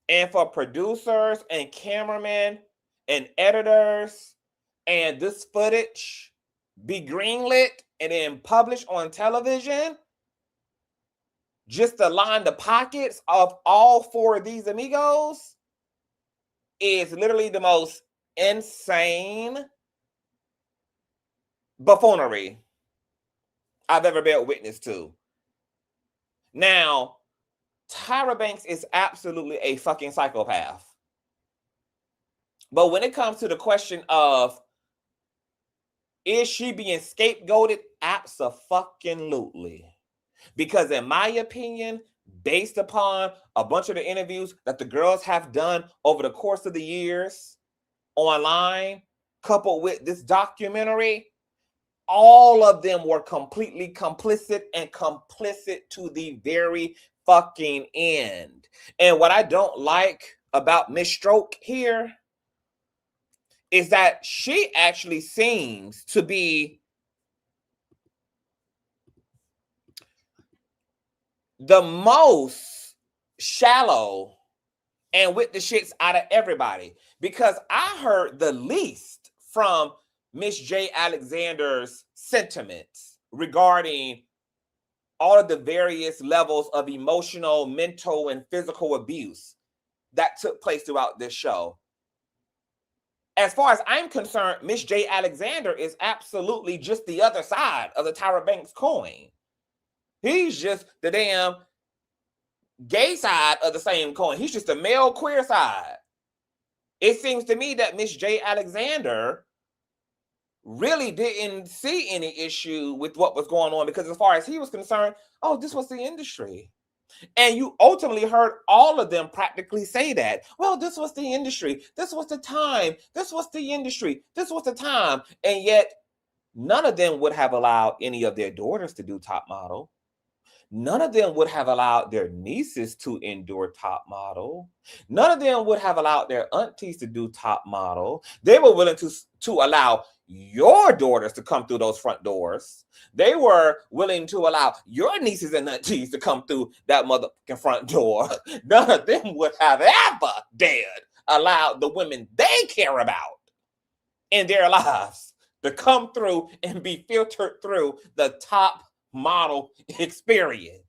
And for producers and cameramen and editors and this footage be greenlit and then published on television just to line the pockets of all four of these amigos is literally the most insane buffoonery I've ever been witness to. Now, Tyra Banks is absolutely a fucking psychopath. But when it comes to the question of, is she being scapegoated? Abso-fucking-lutely. Because in my opinion, based upon a bunch of the interviews that the girls have done over the course of the years online, coupled with this documentary, all of them were completely complicit and complicit to the very fucking end. And what I don't like about Miss Stroke here is that she actually seems to be the most shallow and with the shits out of everybody, because I heard the least from Miss J. Alexander's sentiments regarding all of the various levels of emotional, mental, and physical abuse that took place throughout this show. As far as I'm concerned, Miss J. Alexander is absolutely just the other side of the Tyra Banks coin. He's just the damn gay side of the same coin. He's just the male queer side. It seems to me that Miss J. Alexander really didn't see any issue with what was going on, because as far as he was concerned, oh, this was the industry. And you ultimately heard all of them practically say that. Well, this was the industry. This was the time. This was the industry. This was the time. And yet, none of them would have allowed any of their daughters to do top model. None of them would have allowed their nieces to endure top model. None of them would have allowed their aunties to do top model. They were willing to allow your daughters to come through those front doors. They were willing to allow your nieces and aunties to come through that motherfucking front door. None of them would have ever dared allow the women they care about in their lives to come through and be filtered through the top model experience.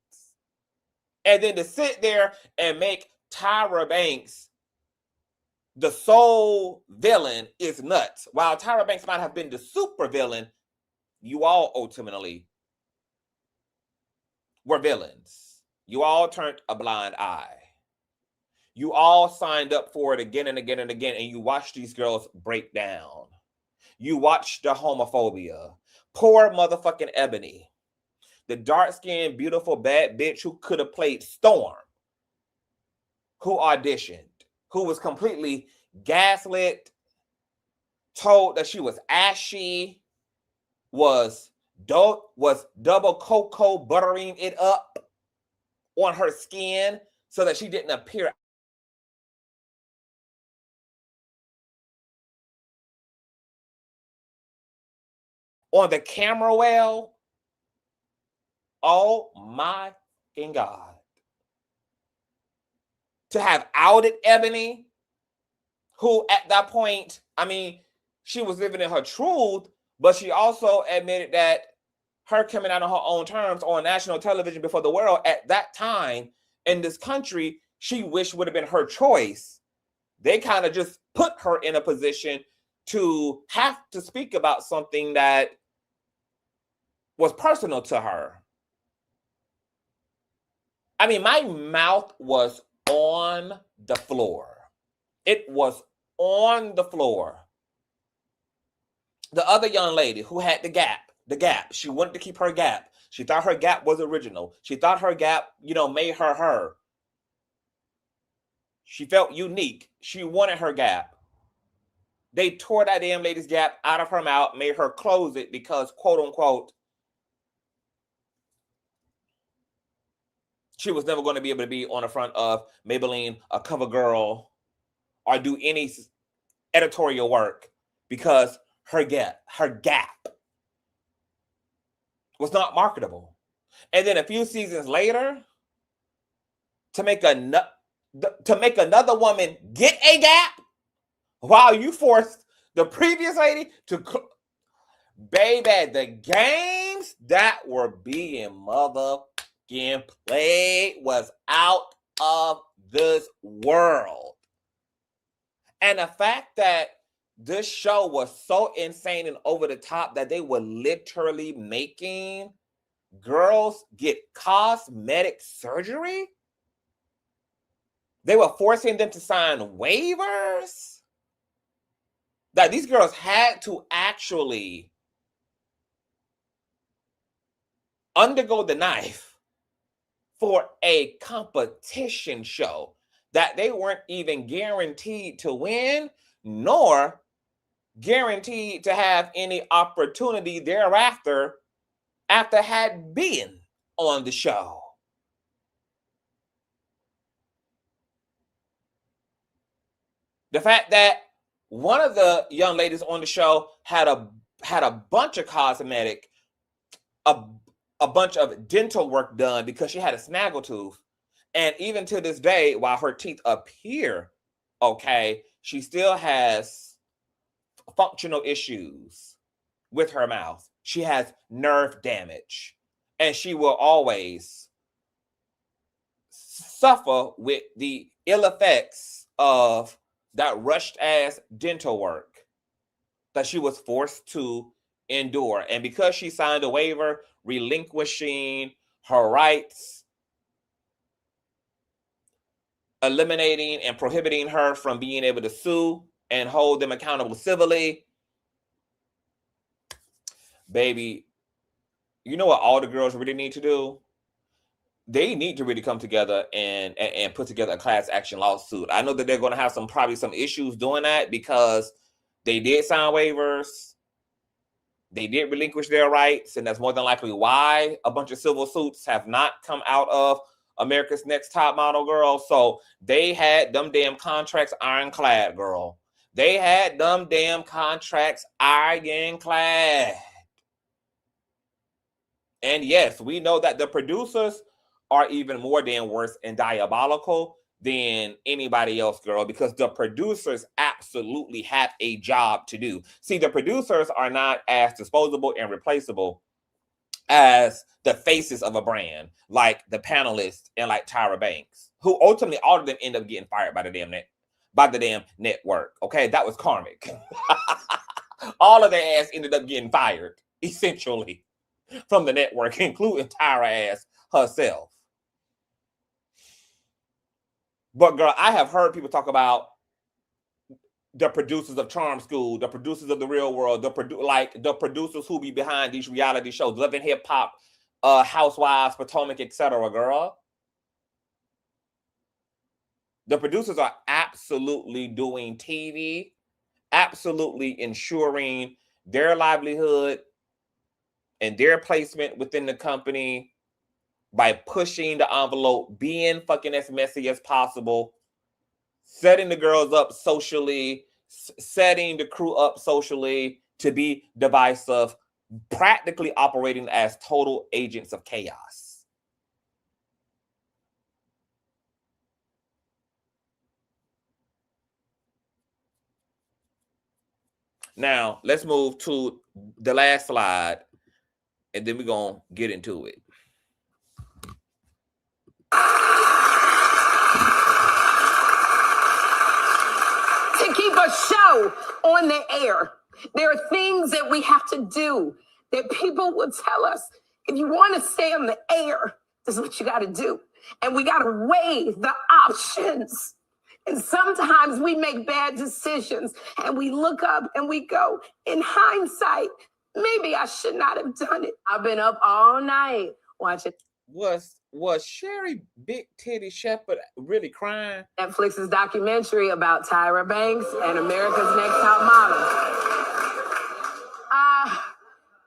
And then to sit there and make Tyra Banks the sole villain is nuts. While Tyra Banks might have been the super villain, you all ultimately were villains. You all turned a blind eye. You all signed up for it again and again and again, and you watched these girls break down. You watched the homophobia. Poor motherfucking Ebony, the dark-skinned, beautiful, bad bitch who could have played Storm, who auditioned, who was completely gaslit, told that she was ashy, was double cocoa buttering it up on her skin so that she didn't appear on the camera well. Oh my fucking God. To have outed Ebony, who at that point, I mean, she was living in her truth, but she also admitted that her coming out on her own terms on national television before the world at that time in this country, she wished would have been her choice. They kind of just put her in a position to have to speak about something that was personal to her. I mean, my mouth was on the floor. It was on the floor. The other young lady who had the gap, she wanted to keep her gap. She thought her gap was original. She thought her gap, made her her. She felt unique. She wanted her gap. They tore that damn lady's gap out of her mouth, made her close it because, quote unquote, she was never going to be able to be on the front of Maybelline, a cover girl, or do any editorial work because her gap was not marketable. And then a few seasons later, to make another woman get a gap while you forced the previous lady to, baby, the games that were being motherfucking played was out of this world. And the fact that this show was so insane and over the top that they were literally making girls get cosmetic surgery. They were forcing them to sign waivers. That these girls had to actually undergo the knife for a competition show that they weren't even guaranteed to win, nor guaranteed to have any opportunity thereafter after had been on the show. The fact that one of the young ladies on the show had a bunch of cosmetic, a bunch of dental work done because she had a snaggletooth. And even to this day, while her teeth appear okay, she still has functional issues with her mouth. She has nerve damage. And she will always suffer with the ill effects of that rushed ass dental work that she was forced to endure. And because she signed a waiver relinquishing her rights, eliminating and prohibiting her from being able to sue and hold them accountable civilly, baby, you know what all the girls really need to do? They need to really come together and put together a class action lawsuit. I know that they're going to have probably some issues doing that because they did sign waivers. They did relinquish their rights, and that's more than likely why a bunch of civil suits have not come out of America's Next Top Model, girl. So they had them damn contracts ironclad, girl. They had them damn contracts ironclad. And yes, we know that the producers are even more damn worse and diabolical than anybody else, girl, because the producers absolutely have a job to do. See, the producers are not as disposable and replaceable as the faces of a brand, like the panelists and like Tyra Banks, who ultimately all of them end up getting fired by the damn network. Okay, that was karmic. All of their ass ended up getting fired, essentially, from the network, including Tyra ass herself. But girl, I have heard people talk about the producers of Charm School, the producers of The Real World, the producers who be behind these reality shows, Love and Hip Hop, Housewives, Potomac, etc. Girl, the producers are absolutely doing TV, absolutely ensuring their livelihood and their placement within the company by pushing the envelope, being fucking as messy as possible, setting the girls up socially, setting the crew up socially to be divisive, practically operating as total agents of chaos. Now, let's move to the last slide, and then we're going to get into it. To keep a show on the air, there are things that we have to do that people will tell us, if you want to stay on the air, this is what you got to do. And we got to weigh the options. And sometimes we make bad decisions and we look up and we go, in hindsight, maybe I should not have done it. I've been up all night watching. Was Sherri Big Titty Shepherd really crying? Netflix's documentary about Tyra Banks and America's Next Top Model.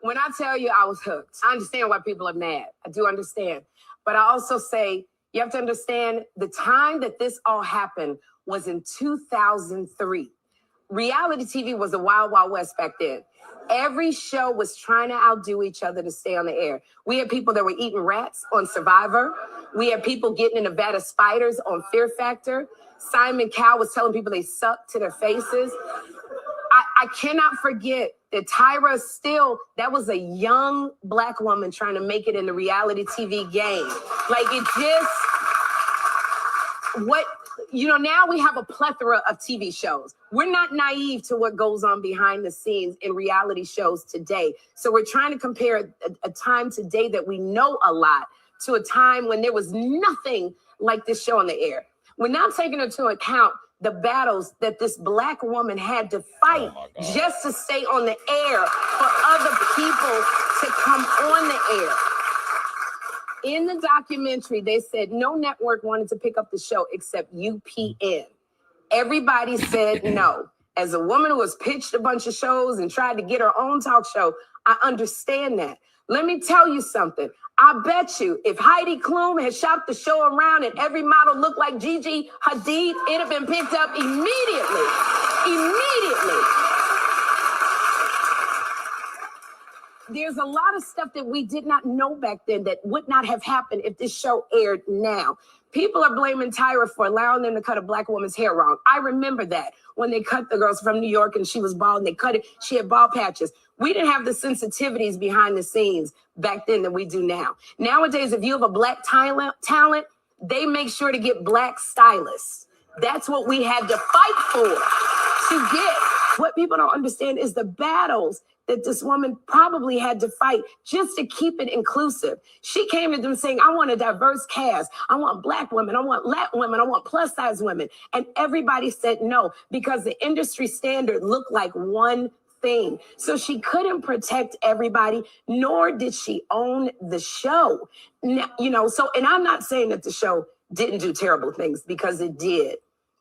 When I tell you I was hooked, I understand why people are mad. I do understand. But I also say, you have to understand the time that this all happened was in 2003. Reality TV was the wild, wild west back then. Every show was trying to outdo each other to stay on the air. We had people that were eating rats on Survivor. We had people getting in a vat of spiders on Fear Factor. Simon Cowell was telling people they sucked to their faces. I cannot forget that Tyra that was a young Black woman trying to make it in the reality TV game. Like it just, now we have a plethora of TV shows. We're not naive to what goes on behind the scenes in reality shows today. So we're trying to compare a time today that we know a lot to a time when there was nothing like this show on the air. We're not taking into account the battles that this Black woman had to fight just to stay on the air for other people to come on the air. In the documentary, they said no network wanted to pick up the show except UPN. Everybody said no. As a woman who has pitched a bunch of shows and tried to get her own talk show, I understand that. Let me tell you something. I bet you if Heidi Klum had shopped the show around and every model looked like Gigi Hadid, it'd have been picked up immediately. There's a lot of stuff that we did not know back then that would not have happened if this show aired now. People are blaming Tyra for allowing them to cut a Black woman's hair wrong. I remember that when they cut the girls from New York and she was bald and they cut it, she had bald patches. We didn't have the sensitivities behind the scenes back then that we do now. Nowadays, if you have a Black talent, they make sure to get Black stylists. That's what we had to fight for to get. What people don't understand is the battles that this woman probably had to fight just to keep it inclusive. She came to them saying, I want a diverse cast. I want Black women. I want Latin women. I want plus size women. And everybody said no, because the industry standard looked like one thing. So she couldn't protect everybody, nor did she own the show. And I'm not saying that the show didn't do terrible things, because it did.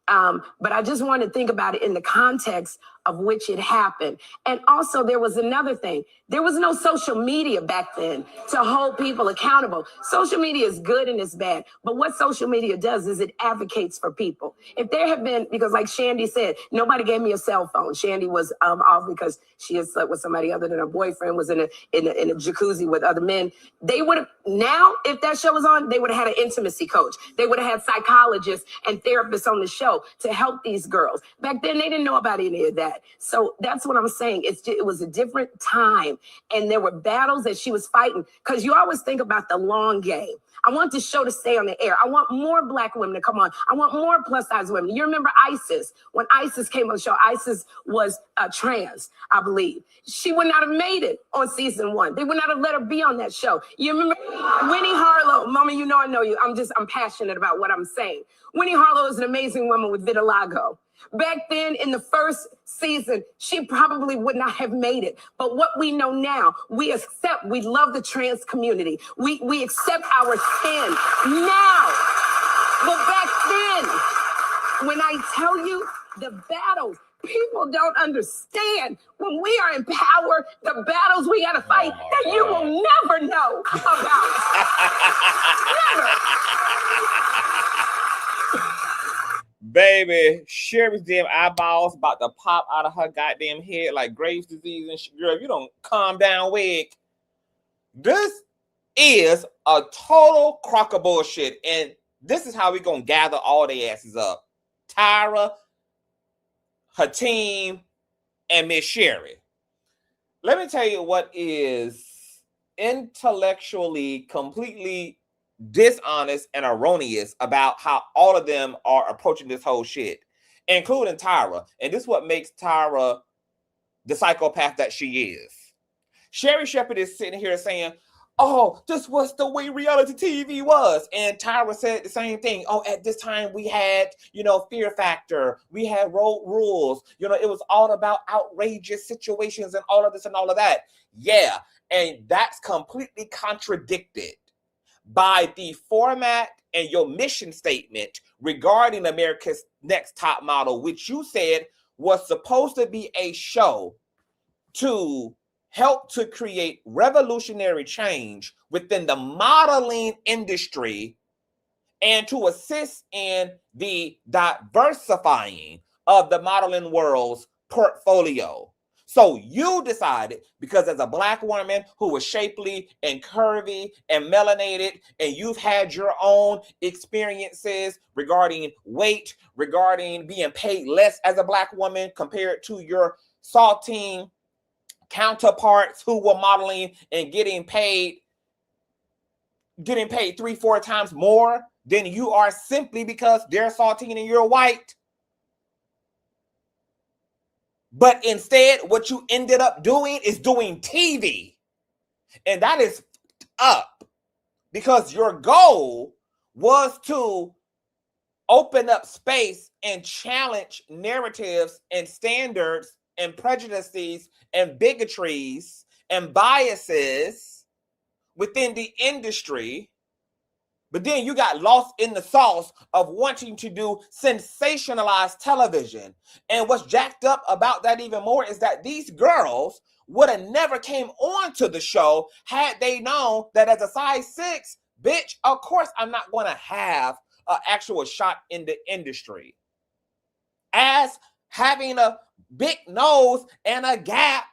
But I just want to think about it in the context of which it happened. And also there was another thing. There was no social media back then to hold people accountable. Social media is good and it's bad. But what social media does is it advocates for people. If there have been, because like Shandy said, nobody gave me a cell phone. Shandy was off because she had slept with somebody other than her boyfriend, was in a jacuzzi with other men. They would have, now if that show was on, they would have had an intimacy coach. They would have had psychologists and therapists on the show to help these girls. Back then, they didn't know about any of that. So that's what I'm saying. It was a different time. And there were battles that she was fighting, because you always think about the long game. I want the show to stay on the air. I want more Black women to come on. I want more plus size women. You remember Isis? When Isis came on the show, Isis was trans, I believe. She would not have made it on season 1. They would not have let her be on that show. You remember Winnie Harlow? Mama, you know I know you. I'm passionate about what I'm saying. Winnie Harlow is an amazing woman with vitiligo. Back then, in the first season, she probably would not have made it. But what we know now, we love the trans community. We accept our sin now. But back then, when I tell you the battles, people don't understand. When we are in power, the battles we gotta fight that you will never know about. Never. Baby, Sherri's damn eyeballs about to pop out of her goddamn head like Graves' disease. And girl, if you don't calm down, wig. This is a total crock of bullshit. And this is how we gonna gather all their asses up. Tyra, her team, and Miss Sherri. Let me tell you what is intellectually completely dishonest and erroneous about how all of them are approaching this whole shit, including Tyra. And this is what makes Tyra the psychopath that she is. Sherri Shepherd is sitting here saying, oh, this was the way reality TV was. And Tyra said the same thing. Oh, at this time we had, Fear Factor. We had road rules. It was all about outrageous situations and all of this and all of that. Yeah. And that's completely contradicted by the format and your mission statement regarding America's Next Top Model, which you said was supposed to be a show to help to create revolutionary change within the modeling industry and to assist in the diversifying of the modeling world's portfolio. So you decided, because as a Black woman who was shapely and curvy and melanated, and you've had your own experiences regarding weight, regarding being paid less as a Black woman compared to your saltine counterparts who were modeling and getting paid 3-4 times more than you are, simply because they're saltine and you're white. But instead, what you ended up doing is doing TV. And that is up, because your goal was to open up space and challenge narratives and standards and prejudices and bigotries and biases within the industry. But then you got lost in the sauce of wanting to do sensationalized television. And what's jacked up about that even more is that these girls would have never came on to the show had they known that as a size 6, bitch, of course I'm not going to have an actual shot in the industry. As having a big nose and a gap,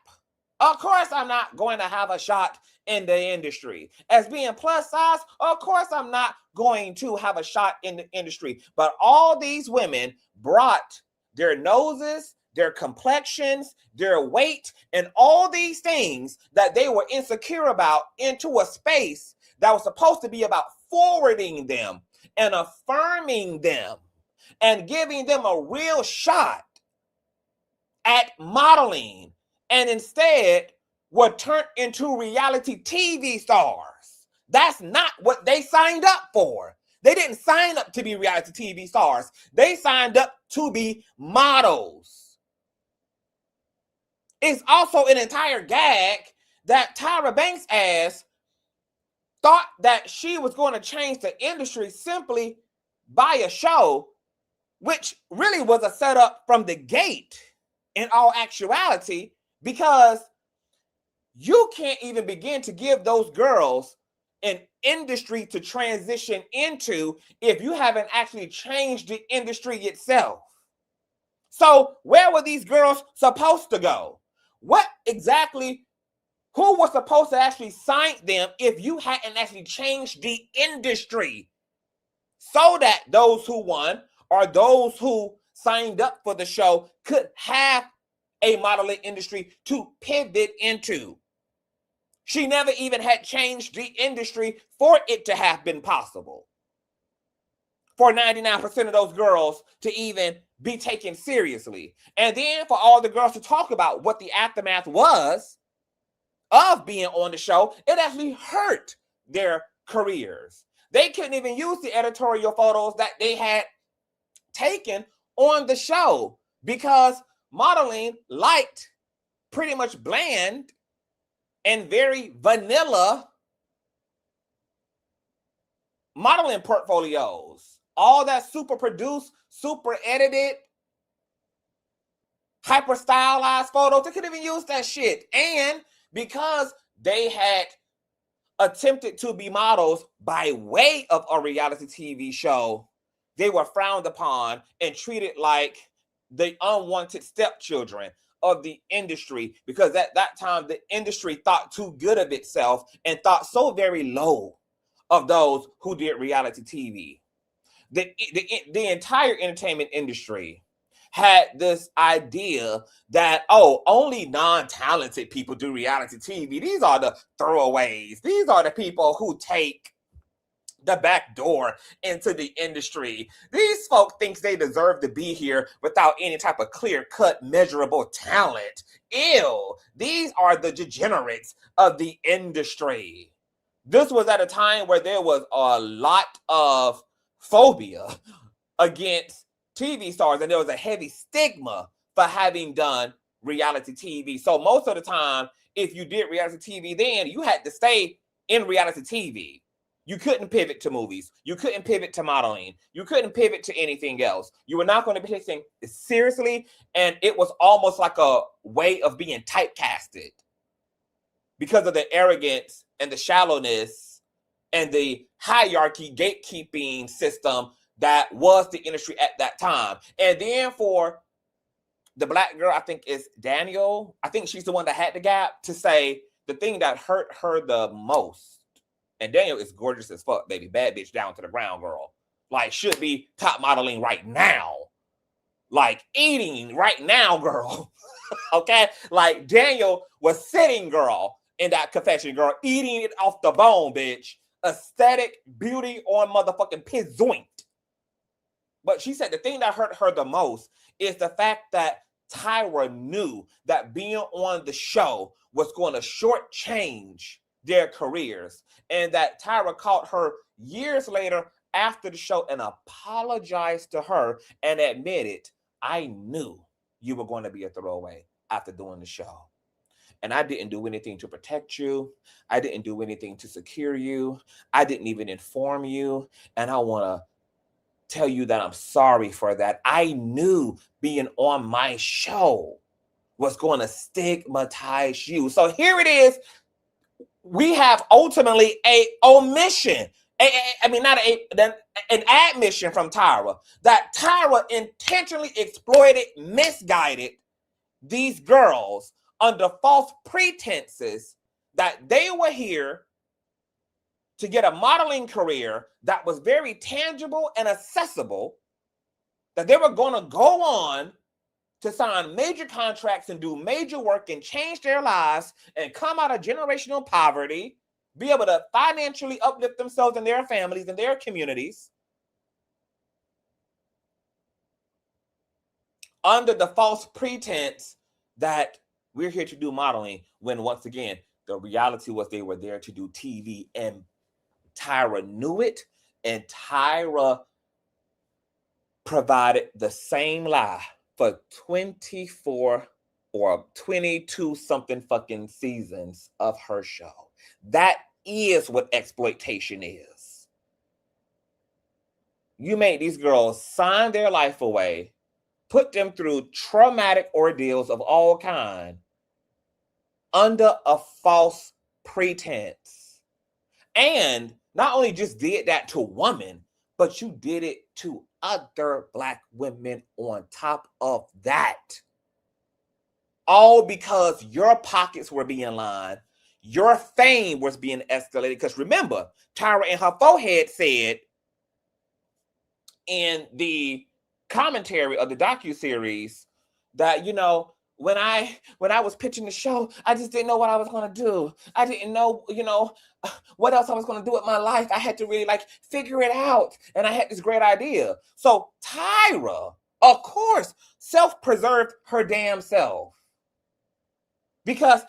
of course I'm not going to have a shot in the industry. As being plus size, of course I'm not going to have a shot in the industry. But all these women brought their noses, their complexions, their weight, and all these things that they were insecure about into a space that was supposed to be about forwarding them and affirming them and giving them a real shot at modeling, and instead were turned into reality TV stars. That's not what they signed up for. They didn't sign up to be reality TV stars. They signed up to be models. It's also an entire gag that Tyra Banks' ass thought that she was going to change the industry simply by a show, which really was a setup from the gate in all actuality, because you can't even begin to give those girls an industry to transition into if you haven't actually changed the industry itself. So where were these girls supposed to go? What exactly, who was supposed to actually sign them if you hadn't actually changed the industry so that those who won or those who signed up for the show could have a modeling industry to pivot into? She never even had changed the industry for it to have been possible for 99% of those girls to even be taken seriously. And then for all the girls to talk about what the aftermath was of being on the show, it actually hurt their careers. They couldn't even use the editorial photos that they had taken on the show because modeling liked pretty much bland and very vanilla modeling portfolios. All that super produced, super edited, hyper stylized photos, they couldn't even use that shit. And because they had attempted to be models by way of a reality TV show, they were frowned upon and treated like the unwanted stepchildren of the industry, because at that time the industry thought too good of itself and thought so very low of those who did reality TV. The entire entertainment industry had this idea that, oh, only non-talented people do reality TV. These are the throwaways. These are the people who take the back door into the industry. These folk thinks they deserve to be here without any type of clear-cut, measurable talent. Ew, these are the degenerates of the industry. This was at a time where there was a lot of phobia against TV stars, and there was a heavy stigma for having done reality TV. So most of the time, if you did reality TV then, you had to stay in reality TV. You couldn't pivot to movies. You couldn't pivot to modeling. You couldn't pivot to anything else. You were not going to be taken seriously, and it was almost like a way of being typecasted because of the arrogance and the shallowness and the hierarchy gatekeeping system that was the industry at that time. And then for the black girl, I think it's Daniel, I think she's the one that had the gap to say the thing that hurt her the most. And Daniel is gorgeous as fuck, baby. Bad bitch down to the ground, girl. Like, should be top modeling right now. Like, eating right now, girl. Okay? Like, Daniel was sitting, girl, in that confession, girl, eating it off the bone, bitch. Aesthetic beauty on motherfucking pizzoint. But she said the thing that hurt her the most is the fact that Tyra knew that being on the show was going to shortchange their careers, and that Tyra called her years later after the show and apologized to her and admitted, I knew you were going to be a throwaway after doing the show. And I didn't do anything to protect you. I didn't do anything to secure you. I didn't even inform you. And I want to tell you that I'm sorry for that. I knew being on my show was going to stigmatize you. So here it is. We have ultimately a omission. An admission from Tyra that Tyra intentionally exploited, misguided these girls under false pretenses that they were here to get a modeling career that was very tangible and accessible, that they were going to go on to sign major contracts and do major work and change their lives and come out of generational poverty, be able to financially uplift themselves and their families and their communities under the false pretense that we're here to do modeling, when once again, the reality was they were there to do TV, and Tyra knew it, and Tyra provided the same lie for 24 or 22 something fucking seasons of her show. That is what exploitation is. You made these girls sign their life away put them through traumatic ordeals of all kind under a false pretense. And not only just did that to women, but you did it to other Black women on top of that. All because your pockets were being lined, your fame was being escalated. Because remember, Tyra in her forehead said in the commentary of the docuseries that, you know, when I was pitching the show, I just didn't know what I was going to do. I didn't know, you know, what else I was going to do with my life. I had to really like figure it out. And I had this great idea. So Tyra, of course, self-preserved her damn self. Because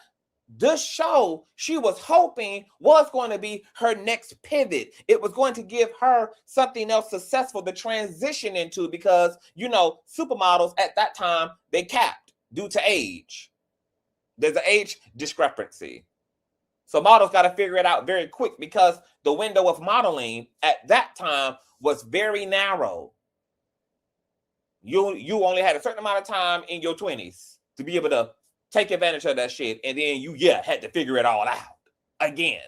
this show, she was hoping was going to be her next pivot. It was going to give her something else successful to transition into because, you know, supermodels at that time, they capped due to age. There's an age discrepancy. So models got to figure it out very quick because the window of modeling at that time was very narrow. You only had a certain amount of time in your 20s to be able to take advantage of that shit, and then you, had to figure it all out again.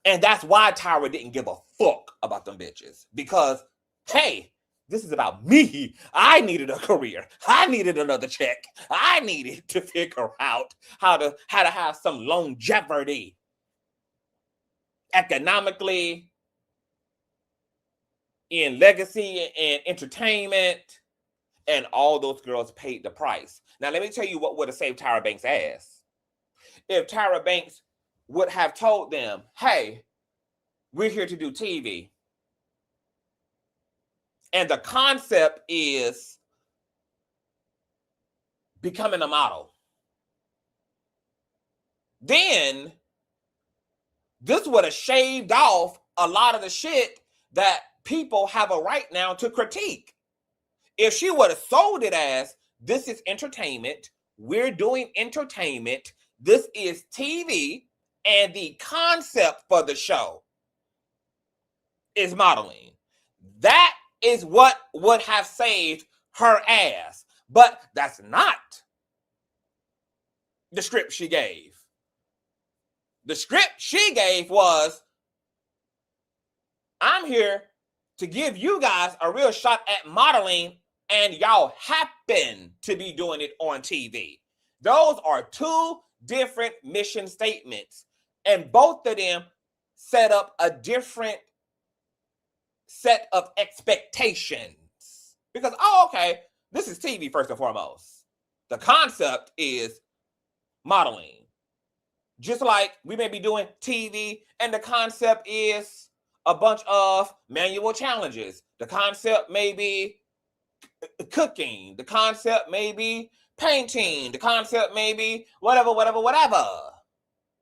And that's why Tyra didn't give a fuck about them bitches. Because, hey, this is about me. I needed a career. I needed another check. I needed to figure out how to have some longevity. Economically, in legacy and entertainment. And all those girls paid the price. Now, let me tell you what would have saved Tyra Banks' ass. If Tyra Banks would have told them, hey, we're here to do TV. And the concept is becoming a model. Then this would have shaved off a lot of the shit that people have a right now to critique. If she would have sold it as, this is entertainment, we're doing entertainment, this is TV, and the concept for the show is modeling. That is what would have saved her ass. But that's not the script she gave. The script she gave was, I'm here to give you guys a real shot at modeling, and y'all happen to be doing it on TV. Those are two different mission statements. And both of them set up a different set of expectations. Because, okay, this is TV first and foremost. The concept is modeling. Just like we may be doing TV, and the concept is a bunch of manual challenges. The concept may be cooking. The concept may be painting. The concept may be whatever.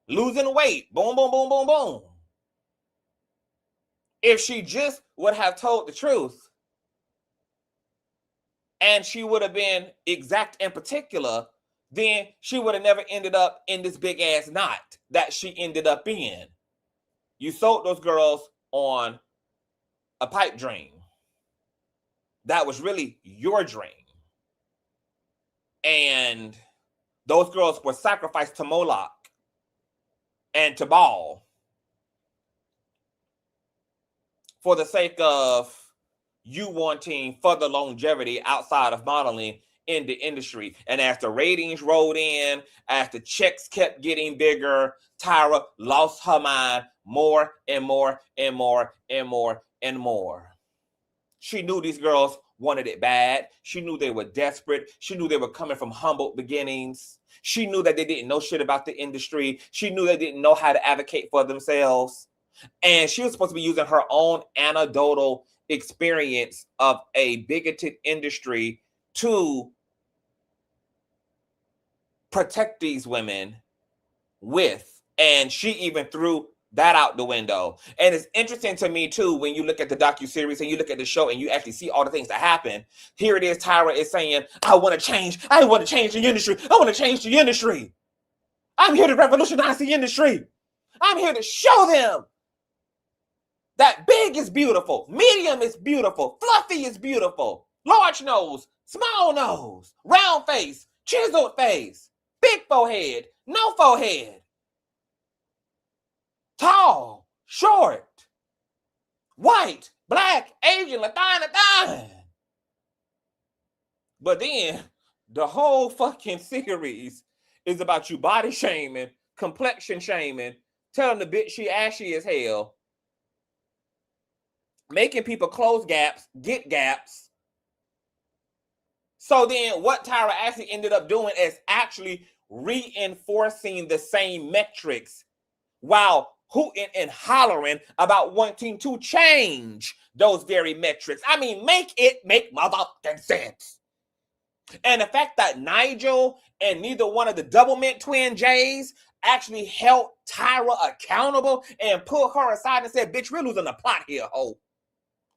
Losing weight. Boom, boom, boom, boom, boom. If she just would have told the truth, and she would have been exact and particular, then she would have never ended up in this big ass knot that she ended up in. You sold those girls on a pipe dream. That was really your dream. And those girls were sacrificed to Moloch and to Baal for the sake of you wanting further longevity outside of modeling in the industry. And as the ratings rolled in, as the checks kept getting bigger, Tyra lost her mind more and more and more and more and more. She knew these girls wanted it bad. She knew they were desperate. She knew they were coming from humble beginnings. She knew that they didn't know shit about the industry. She knew they didn't know how to advocate for themselves. And she was supposed to be using her own anecdotal experience of a bigoted industry to protect these women with. And she even threw that out the window. And it's interesting to me too, when you look at the docuseries and you look at the show and you actually see all the things that happen. Here it is, Tyra is saying, I want to change the industry. I want to change the industry. I'm here to revolutionize the industry. I'm here to show them That big is beautiful, medium is beautiful, fluffy is beautiful, large nose, small nose, round face, chiseled face, big forehead, no forehead, tall, short, white, black, Asian, Latin. But then the whole fucking series is about you body shaming, complexion shaming, telling the bitch she ashy as hell, making people close gaps, get gaps. So then what Tyra actually ended up doing is actually reinforcing the same metrics while hooting and hollering about wanting to change those very metrics. I mean, make it make motherfucking sense. And the fact that Nigel and neither one of the Double Mint twin Jays actually held Tyra accountable and put her aside and said, bitch, we're losing the plot here, ho.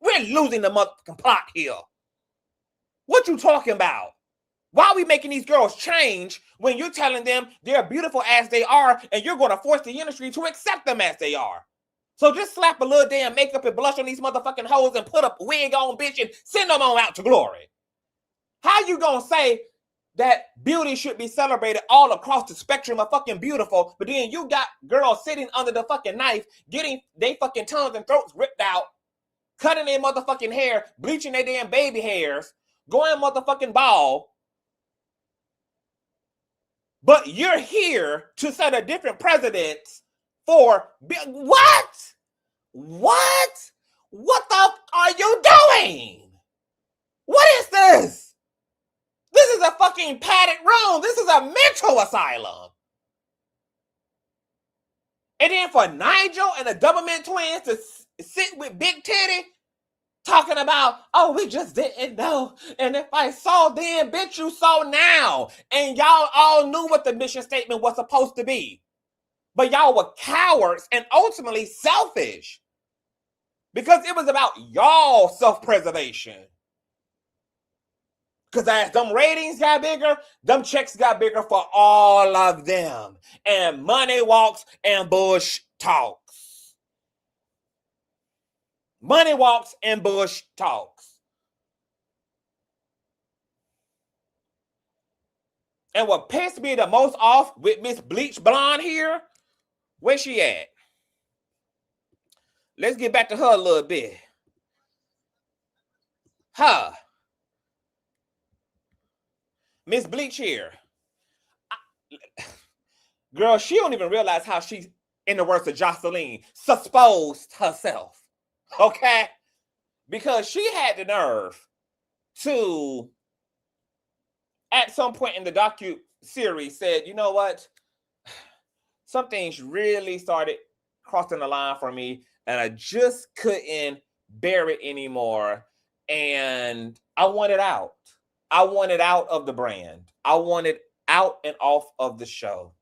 We're losing the motherfucking plot here. What you talking about? Why are we making these girls change when you're telling them they're beautiful as they are and you're going to force the industry to accept them as they are? So just slap a little damn makeup and blush on these motherfucking hoes and put a wig on, bitch, and send them on out to glory. How you gonna say that beauty should be celebrated all across the spectrum of fucking beautiful, but then you got girls sitting under the fucking knife, getting they fucking tongues and throats ripped out, cutting their motherfucking hair, bleaching their damn baby hairs, going motherfucking bald. But you're here to set a different precedent for what? What? What the f are you doing? What is this? This is a fucking padded room. This is a mental asylum. And then for Nigel and the Double Mint twins to sit with Big Titty talking about, oh, we just didn't know. And if I saw then, bitch, you saw now. And y'all all knew what the mission statement was supposed to be. But y'all were cowards and ultimately selfish. Because it was about y'all self-preservation. Because as them ratings got bigger, them checks got bigger for all of them. And money walks and Bush talks. Money walks and Bush talks. And what pissed me the most off with Miss Bleach Blonde here, where she at? Let's get back to her a little bit. Her. Miss Bleach here. Girl, she don't even realize how she, in the words of Jocelyn, supposed herself. Okay? Because she had the nerve to, at some point in the docu-series, said, you know what? Some things really started crossing the line for me, and I just couldn't bear it anymore, and I want it out. I want it out of the brand. I want it out and off of the show.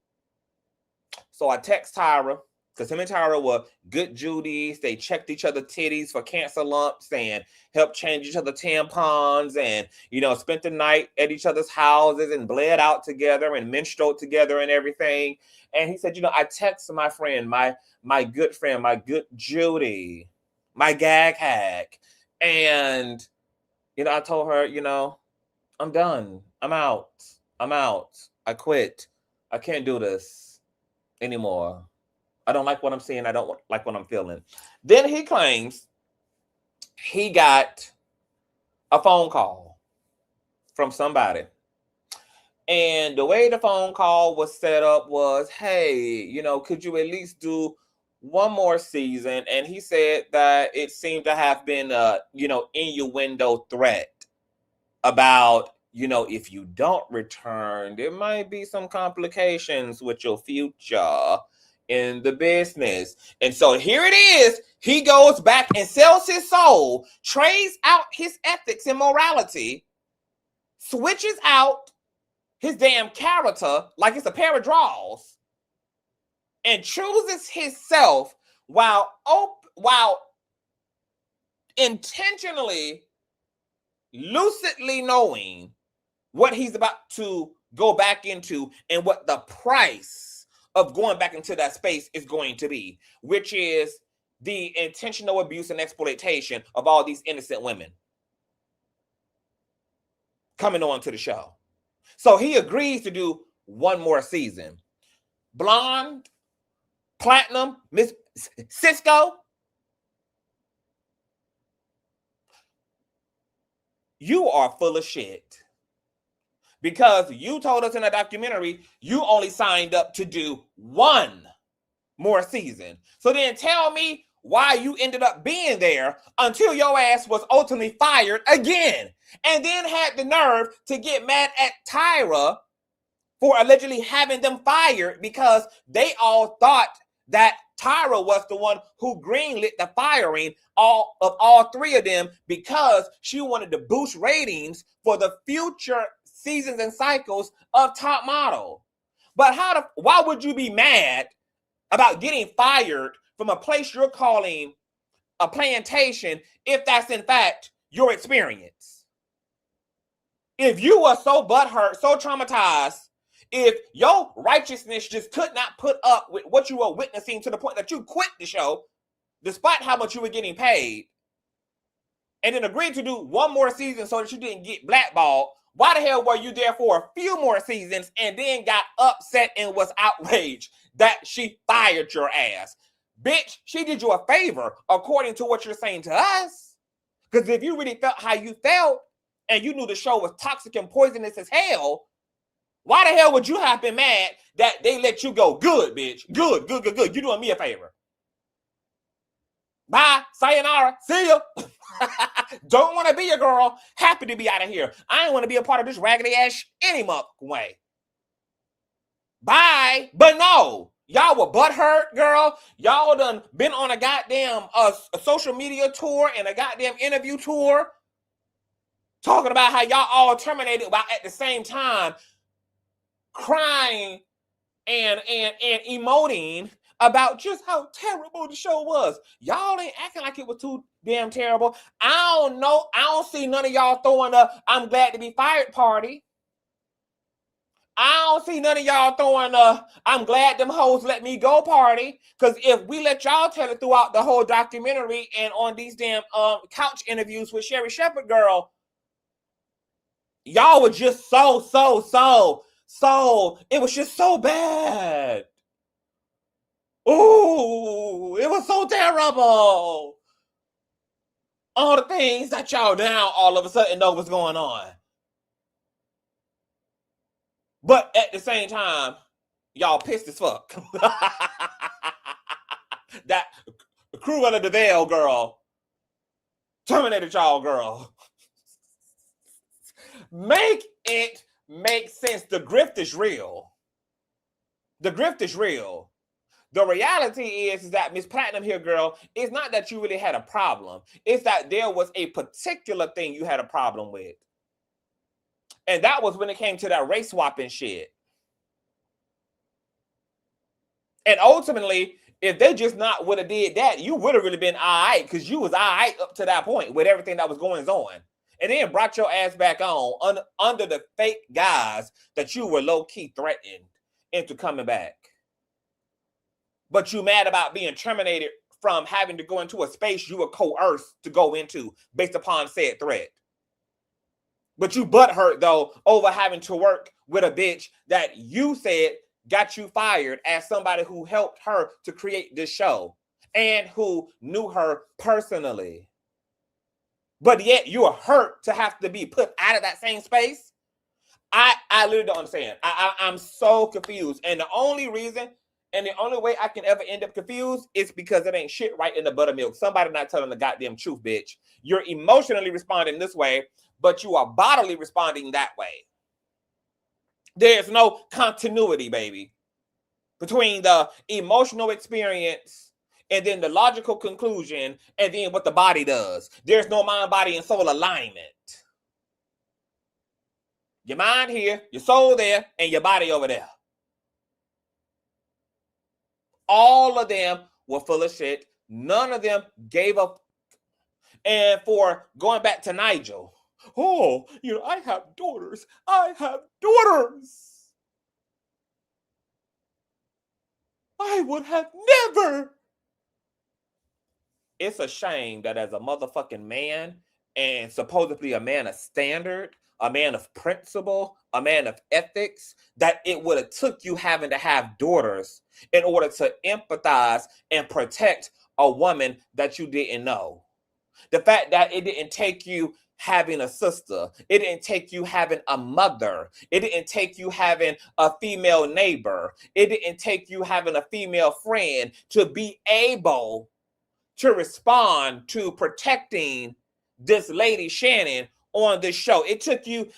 So I text Tyra, because him and Tyra were good Judies. They checked each other's titties for cancer lumps and helped change each other's tampons and, you know, spent the night at each other's houses and bled out together and menstruated together and everything. And he said, you know, I texted my friend, my good friend, my good Judy, my gag hack. And, you know, I told her, you know, I'm done. I'm out. I quit. I can't do this anymore. I don't like what I'm seeing. I don't like what I'm feeling. Then he claims he got a phone call from somebody. And the way the phone call was set up was, hey, you know, could you at least do one more season? And he said that it seemed to have been a, you know, innuendo threat about, you know, if you don't return, there might be some complications with your future in the business. And so here it is. He goes back and sells his soul, trades out his ethics and morality, switches out his damn character like it's a pair of drawers, and chooses himself while intentionally, lucidly knowing what he's about to go back into and what the price of going back into that space is going to be, which is the intentional abuse and exploitation of all these innocent women coming on to the show. So he agrees to do one more season. Blonde, Platinum, Miss Cisco, you are full of shit. Because you told us in a documentary you only signed up to do one more season. So then tell me why you ended up being there until your ass was ultimately fired again. And then had the nerve to get mad at Tyra for allegedly having them fired because they all thought that Tyra was the one who greenlit the firing of all three of them because she wanted to boost ratings for the future seasons and cycles of Top Model. But why would you be mad about getting fired from a place you're calling a plantation if that's in fact your experience? If you were so butthurt, so traumatized, if your righteousness just could not put up with what you were witnessing to the point that you quit the show, despite how much you were getting paid, and then agreed to do one more season so that you didn't get blackballed, why the hell were you there for a few more seasons and then got upset and was outraged that she fired your ass? Bitch, she did you a favor according to what you're saying to us. Because if you really felt how you felt and you knew the show was toxic and poisonous as hell, why the hell would you have been mad that they let you go? Good, bitch. Good. You doing me a favor. Bye. Sayonara. See ya. Don't want to be a girl. Happy to be out of here. I ain't want to be a part of this raggedy ass any way. Bye. But no. Y'all were butthurt, girl. Y'all done been on a goddamn a social media tour and a goddamn interview tour talking about how y'all all terminated while at the same time crying and emoting about just how terrible the show was. Y'all ain't acting like it was too damn terrible. I don't know. I don't see none of y'all throwing a I'm glad to be fired party. I don't see none of y'all throwing a I'm glad them hoes let me go party. Because if we let y'all tell it throughout the whole documentary and on these damn couch interviews with Sherri Shepherd, girl, y'all were just so, it was just so bad. Ooh, it was so terrible. All the things that y'all now all of a sudden know what's going on. But at the same time, y'all pissed as fuck. That Cruella de Vil girl terminated y'all, girl. Make it make sense. The grift is real. The grift is real. The reality is that Miss Platinum here, girl, it's not that you really had a problem. It's that there was a particular thing you had a problem with. And that was when it came to that race swapping shit. And ultimately, if they just not would have did that, you would have really been all right because you was all right up to that point with everything that was going on. And then brought your ass back on under the fake guise that you were low-key threatened into coming back. But you mad about being terminated from having to go into a space you were coerced to go into based upon said threat. But you butthurt, though, over having to work with a bitch that you said got you fired as somebody who helped her to create this show and who knew her personally. But yet you are hurt to have to be put out of that same space. I literally don't understand. I'm so confused. And the only reason and the only way I can ever end up confused is because it ain't shit right in the buttermilk. Somebody not telling the goddamn truth, bitch. You're emotionally responding this way, but you are bodily responding that way. There's no continuity, baby, between the emotional experience and then the logical conclusion and then what the body does. There's no mind, body, and soul alignment. Your mind here, your soul there, and your body over there. All of them were full of shit. None of them gave up. And for going back to Nigel, oh, I have daughters. I have daughters. I would have never it's a shame that as a motherfucking man, and supposedly a man of standard, a man of principle, a man of ethics, that it would have took you having to have daughters in order to empathize and protect a woman that you didn't know. The fact that it didn't take you having a sister, it didn't take you having a mother, it didn't take you having a female neighbor, it didn't take you having a female friend to be able to respond to protecting this lady Shannon on this show. It took you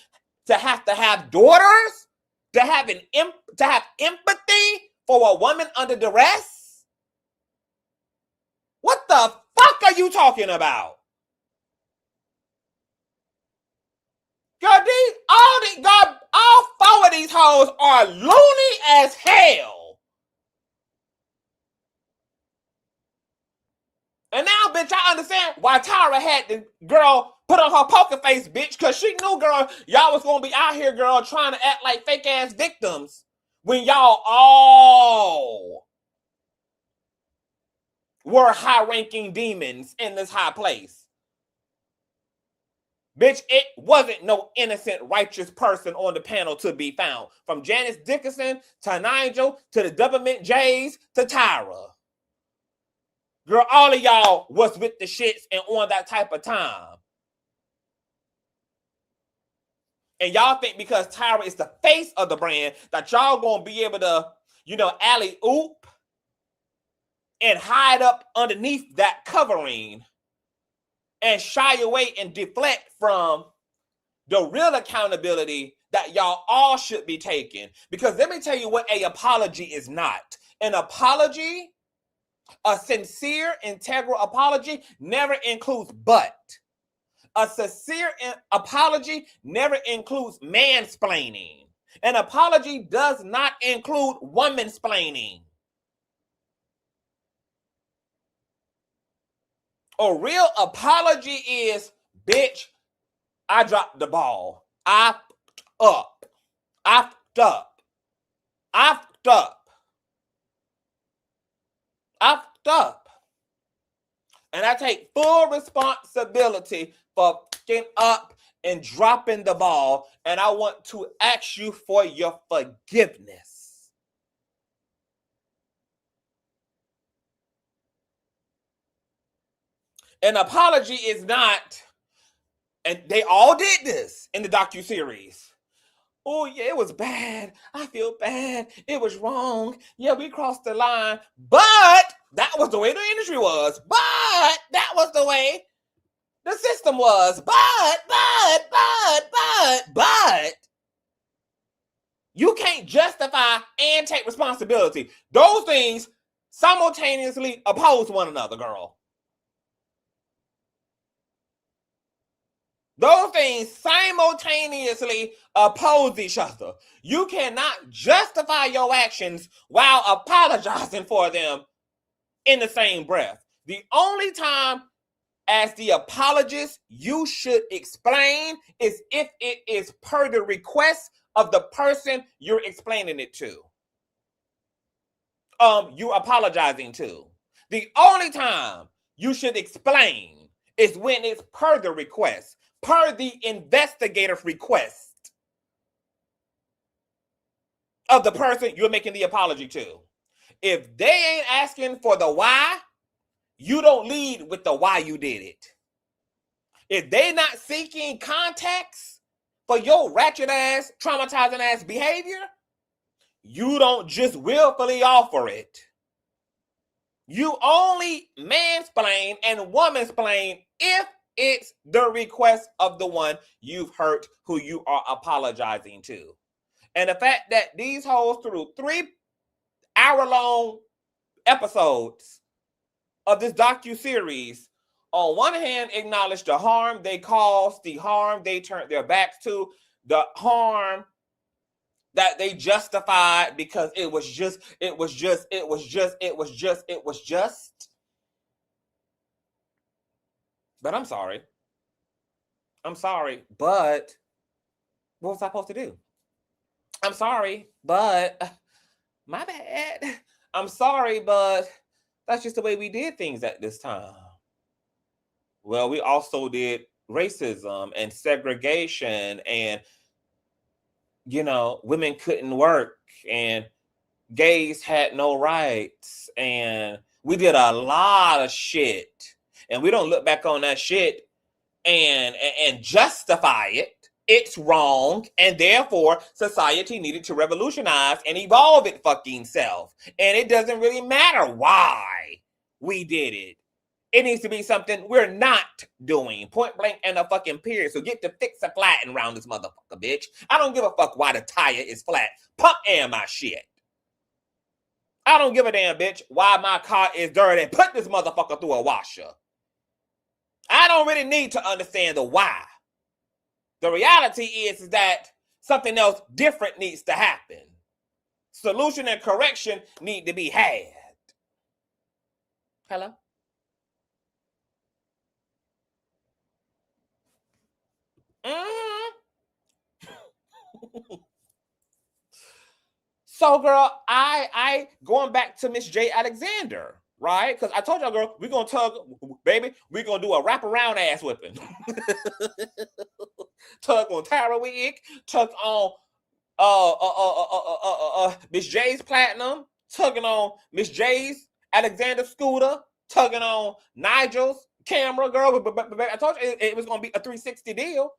to have daughters, to have empathy for a woman under duress. What the fuck are you talking about? Girl, all four of these hoes are loony as hell. And now, bitch, I understand why Tyra had the girl put on her poker face, bitch, because she knew, girl, y'all was going to be out here, girl, trying to act like fake-ass victims when y'all all were high-ranking demons in this high place. Bitch, it wasn't no innocent, righteous person on the panel to be found. From Janice Dickinson to Nigel to the government J's to Tyra. Girl, all of y'all was with the shits and on that type of time. And y'all think because Tyra is the face of the brand that y'all gonna be able to, alley-oop and hide up underneath that covering and shy away and deflect from the real accountability that y'all all should be taking. Because let me tell you what an apology is not. An apology, a sincere, integral apology never includes but. A sincere apology never includes mansplaining. An apology does not include womansplaining. A real apology is, bitch, I dropped the ball. I fucked up. And I take full responsibility for fucking up and dropping the ball. And I want to ask you for your forgiveness. An apology is not, and they all did this in the docuseries. Oh, yeah, it was bad. I feel bad. It was wrong. Yeah, we crossed the line. But that was the way the industry was. But that was the way the system was. But you can't justify and take responsibility. Those things simultaneously oppose one another, girl. Those things simultaneously oppose each other. You cannot justify your actions while apologizing for them in the same breath. The only time as the apologist you should explain is if it is per the request of the person you're explaining it to. You're apologizing to. The only time you should explain is when it's per the request. Per the investigator's request of the person you're making the apology to. If they ain't asking for the why, you don't lead with the why you did it. If they not seeking context for your ratchet ass, traumatizing ass behavior, you don't just willfully offer it. You only mansplain and womansplain if it's the request of the one you've hurt who you are apologizing to. And the fact that these hoes through 3-hour-long episodes of this docuseries, on one hand, acknowledge the harm they caused, the harm they turned their backs to, the harm that they justified because it was just. But I'm sorry. But what was I supposed to do? I'm sorry, but my bad. I'm sorry, but that's just the way we did things at this time. Well, we also did racism and segregation, and women couldn't work, and gays had no rights, and we did a lot of shit, and we don't look back on that shit and justify it. It's wrong, and therefore society needed to revolutionize and evolve it fucking self. And it doesn't really matter why we did it. It needs to be something we're not doing. Point blank and a fucking period. So get the fix a flatten around this motherfucker, bitch. I don't give a fuck why the tire is flat. Pump air my shit. I don't give a damn, bitch, why my car is dirty. Put this motherfucker through a washer. I don't really need to understand the why. The reality is that something else different needs to happen. Solution and correction need to be had. Hello? So, girl, I going back to Miss J. Alexander, right? Because I told y'all, girl, we're going to tug, baby, we're going to do a wraparound ass whipping. Tug on Tyra wig, tug on Miss J's platinum, tugging on Miss J's Alexander scooter, tugging on Nigel's camera, girl. But I told you it was going to be a 360 deal.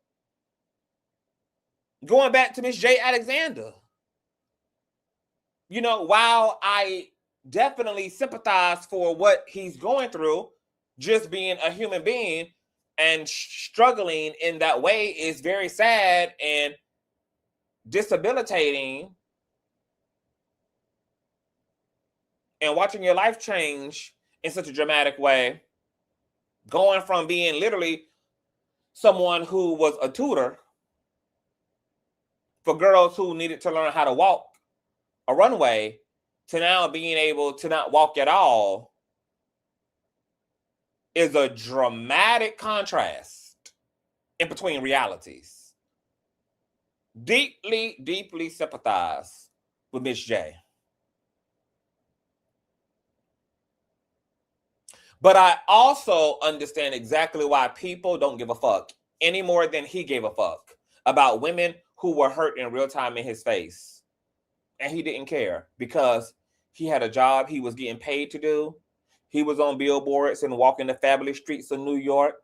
Going back to Miss J. Alexander. While I definitely sympathize for what he's going through, just being a human being and struggling in that way is very sad and disabilitating. And watching your life change in such a dramatic way, going from being literally someone who was a tutor for girls who needed to learn how to walk a runway to now being able to not walk at all is a dramatic contrast in between realities. Deeply, deeply sympathize with Miss J. But I also understand exactly why people don't give a fuck any more than he gave a fuck about women who were hurt in real time in his face. And he didn't care because he had a job he was getting paid to do. He was on billboards and walking the fabulous streets of New York.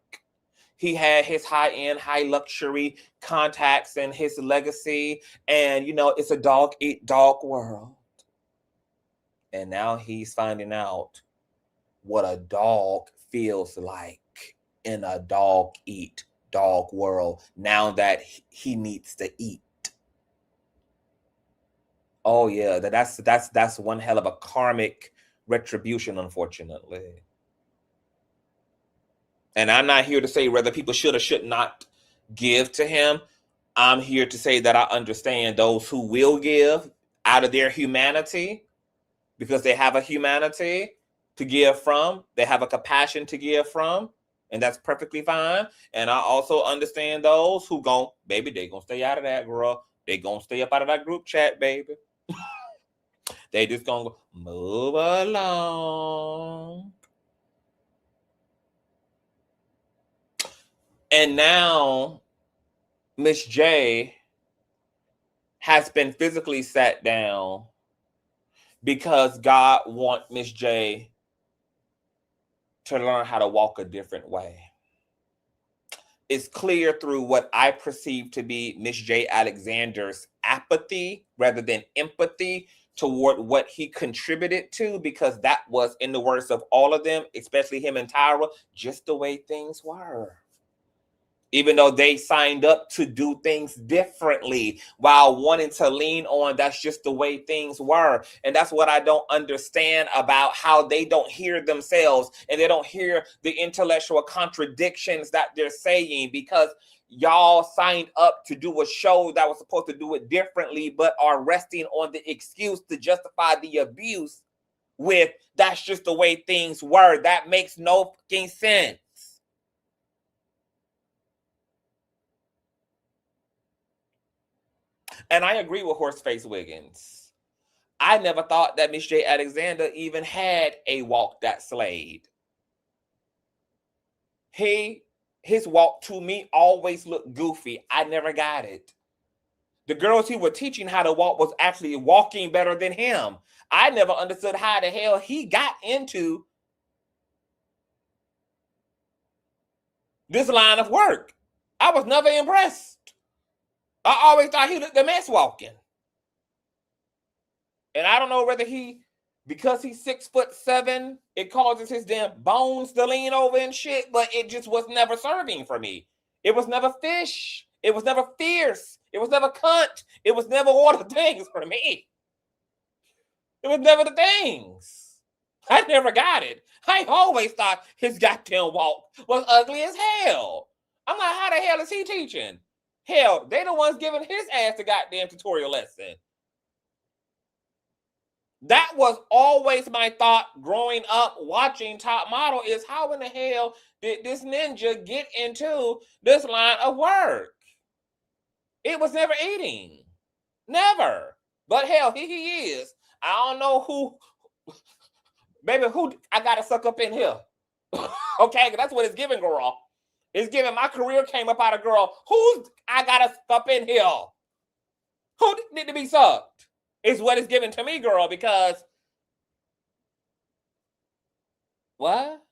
He had his high-end, high luxury contacts and his legacy. And, it's a dog-eat-dog world. And now he's finding out what a dog feels like in a dog-eat-dog world now that he needs to eat. Oh yeah, that's one hell of a karmic retribution, unfortunately. And I'm not here to say whether people should or should not give to him. I'm here to say that I understand those who will give out of their humanity because they have a humanity to give from. They have a compassion to give from, and that's perfectly fine. And I also understand those who they gonna stay out of that, girl. They gonna stay up out of that group chat, baby. They just gonna move along. And now Miss J has been physically sat down because God wants Miss J to learn how to walk a different way. It's clear through what I perceive to be Miss J. Alexander's apathy rather than empathy toward what he contributed to, because that was, in the words of all of them, especially him and Tyra, just the way things were. Even though they signed up to do things differently while wanting to lean on that's just the way things were. And that's what I don't understand about how they don't hear themselves and they don't hear the intellectual contradictions that they're saying, because y'all signed up to do a show that was supposed to do it differently, but are resting on the excuse to justify the abuse with that's just the way things were. That makes no fucking sense. And I agree with Horseface Wiggins. I never thought that Miss J. Alexander even had a walk that slayed. his walk to me always looked goofy. I never got it. The girls he was teaching how to walk was actually walking better than him. I never understood how the hell he got into this line of work. I was never impressed. I always thought he looked a mess walking. And I don't know whether because he's 6'7", it causes his damn bones to lean over and shit, but it just was never serving for me. It was never fish. It was never fierce. It was never cunt. It was never all the things for me. It was never the things. I never got it. I always thought his goddamn walk was ugly as hell. I'm like, how the hell is he teaching? Hell, they the ones giving his ass the goddamn tutorial lesson. That was always my thought growing up watching Top Model, is how in the hell did this ninja get into this line of work? It was never eating. Never. But hell, here he is. I don't know who, baby, who I got to suck up in here. Okay, that's what it's giving, girl. It's giving my career came up out of girl. Who's I got to suck up in here? Who need to be sucked? Is what it's given to me, girl, because what?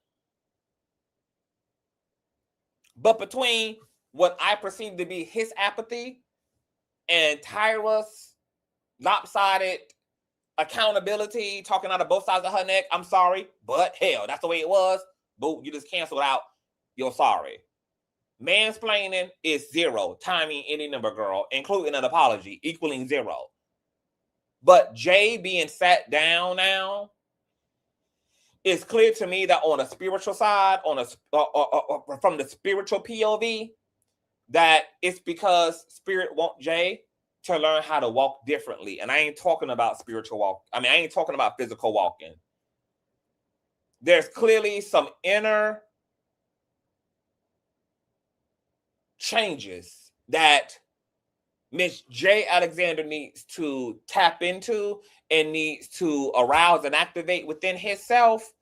But between what I perceive to be his apathy and Tyra's lopsided accountability, talking out of both sides of her neck, I'm sorry, but hell, that's the way it was. Boo, you just canceled out. You're sorry. Mansplaining is 0, timing any number, girl, including an apology, equaling 0. But Jay being sat down now, it's clear to me that on a spiritual side, from the spiritual POV, that it's because Spirit want Jay to learn how to walk differently. And I ain't talking about spiritual walk. I mean, I ain't talking about physical walking. There's clearly some inner changes that Miss J. Alexander needs to tap into and needs to arouse and activate within himself,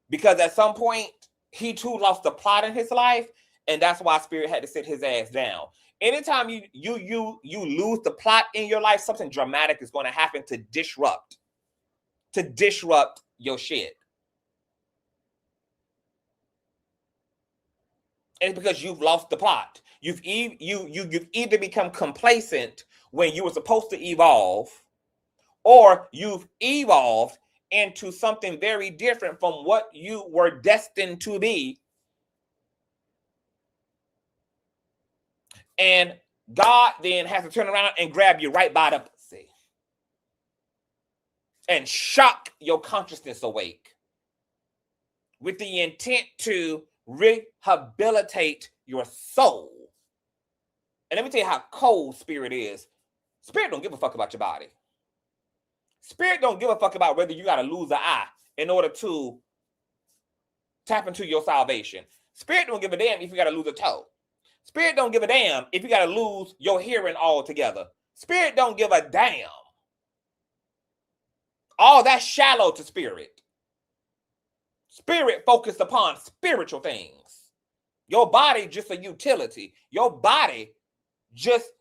because at some point he too lost the plot in his life, and that's why Spirit had to sit his ass down. Anytime you lose the plot in your life, something dramatic is going to happen to disrupt your shit. And it's because you've lost the plot. You've either become complacent when you were supposed to evolve, or you've evolved into something very different from what you were destined to be. And God then has to turn around and grab you right by the pussy and shock your consciousness awake with the intent to rehabilitate your soul. And let me tell you how cold Spirit is. Spirit don't give a fuck about your body. Spirit don't give a fuck about whether you got to lose an eye in order to tap into your salvation. Spirit don't give a damn if you got to lose a toe. Spirit don't give a damn if you got to lose your hearing altogether. Spirit don't give a damn. All that's shallow to Spirit. Spirit focused upon spiritual things. Your body just a utility. Your body just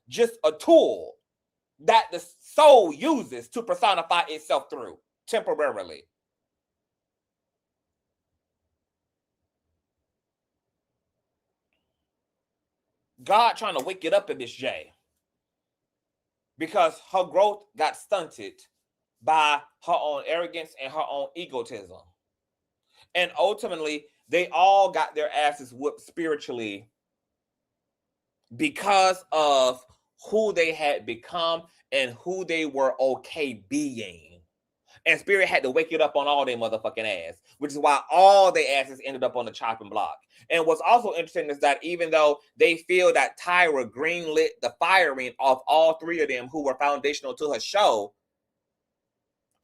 a tool that the soul uses to personify itself through temporarily. God trying to wake it up in Miss J, because her growth got stunted by her own arrogance and her own egotism. And ultimately, they all got their asses whooped spiritually because of who they had become and who they were okay being. And Spirit had to wake it up on all their motherfucking ass, which is why all their asses ended up on the chopping block. And what's also interesting is that even though they feel that Tyra greenlit the firing of all three of them who were foundational to her show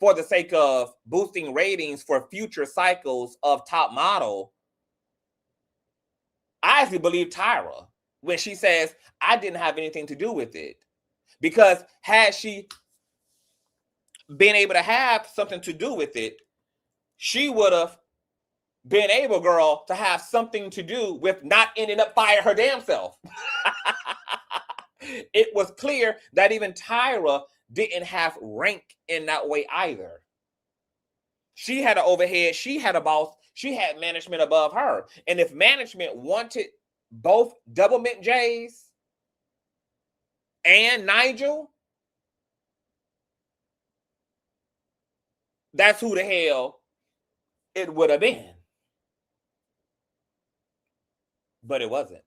for the sake of boosting ratings for future cycles of Top Model, I actually believe Tyra when she says, I didn't have anything to do with it. Because had she been able to have something to do with it, she would have been able, girl, to have something to do with not ending up firing her damn self. It was clear that even Tyra didn't have rank in that way either. She had an overhead, she had a boss, she had management above her. And if management wanted both Double Mint J's and Nigel, that's who the hell it would have been. But it wasn't.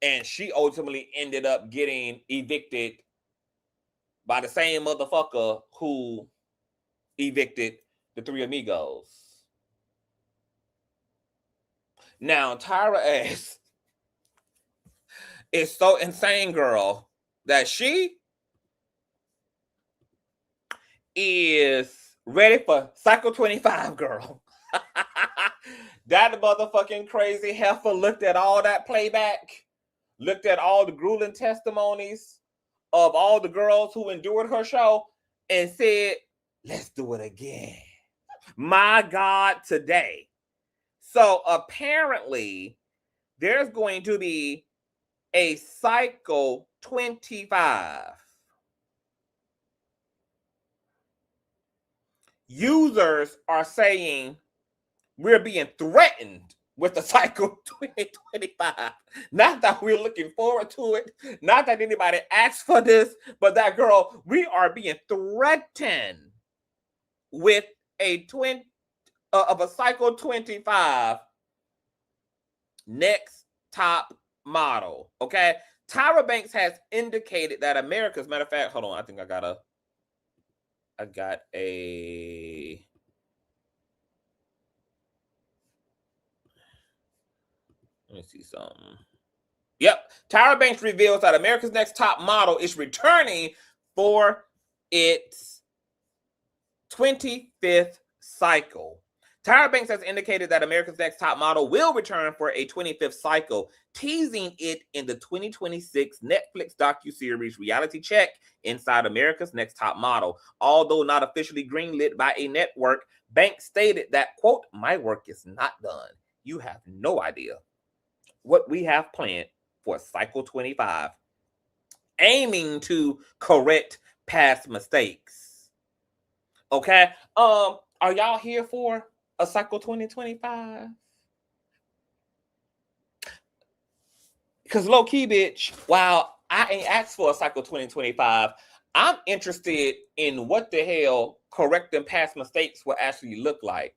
And she ultimately ended up getting evicted by the same motherfucker who evicted the Three Amigos. Now, Tyra ass is so insane, girl, that she is ready for Cycle 25, girl. That motherfucking crazy heifer looked at all that playback, looked at all the grueling testimonies of all the girls who endured her show and said, let's do it again. My God, today. So apparently there's going to be a Cycle 25. Users are saying we're being threatened with the Cycle 2025. Not that we're looking forward to it. Not that anybody asked for this, but that, girl, we are being threatened with a Cycle 25 next top model. Okay. Tyra Banks has indicated that America's, matter of fact, hold on, I think I got a let me see something. Yep. Tyra Banks reveals that America's Next Top Model is returning for its 25th cycle. Tyra Banks has indicated that America's Next Top Model will return for a 25th cycle, teasing it in the 2026 Netflix docuseries Reality Check Inside America's Next Top Model. Although not officially greenlit by a network, Banks stated that, quote, my work is not done. You have no idea what we have planned for Cycle 25, aiming to correct past mistakes. Okay? Are y'all here for a Cycle 2025? Because low-key, bitch, while I ain't asked for a Cycle 2025, I'm interested in what the hell correcting past mistakes will actually look like.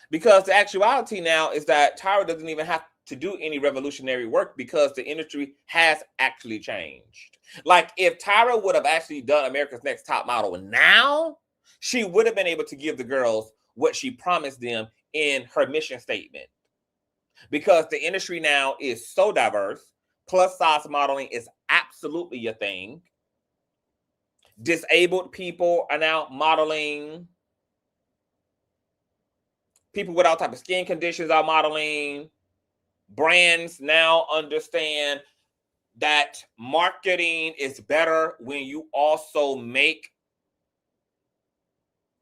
Because the actuality now is that Tyra doesn't even have to do any revolutionary work because the industry has actually changed. Like, if Tyra would have actually done America's Next Top Model now, she would have been able to give the girls what she promised them in her mission statement. Because the industry now is so diverse, plus size modeling is absolutely a thing. Disabled people are now modeling. People with all type of skin conditions are modeling. Brands now understand that marketing is better when you also make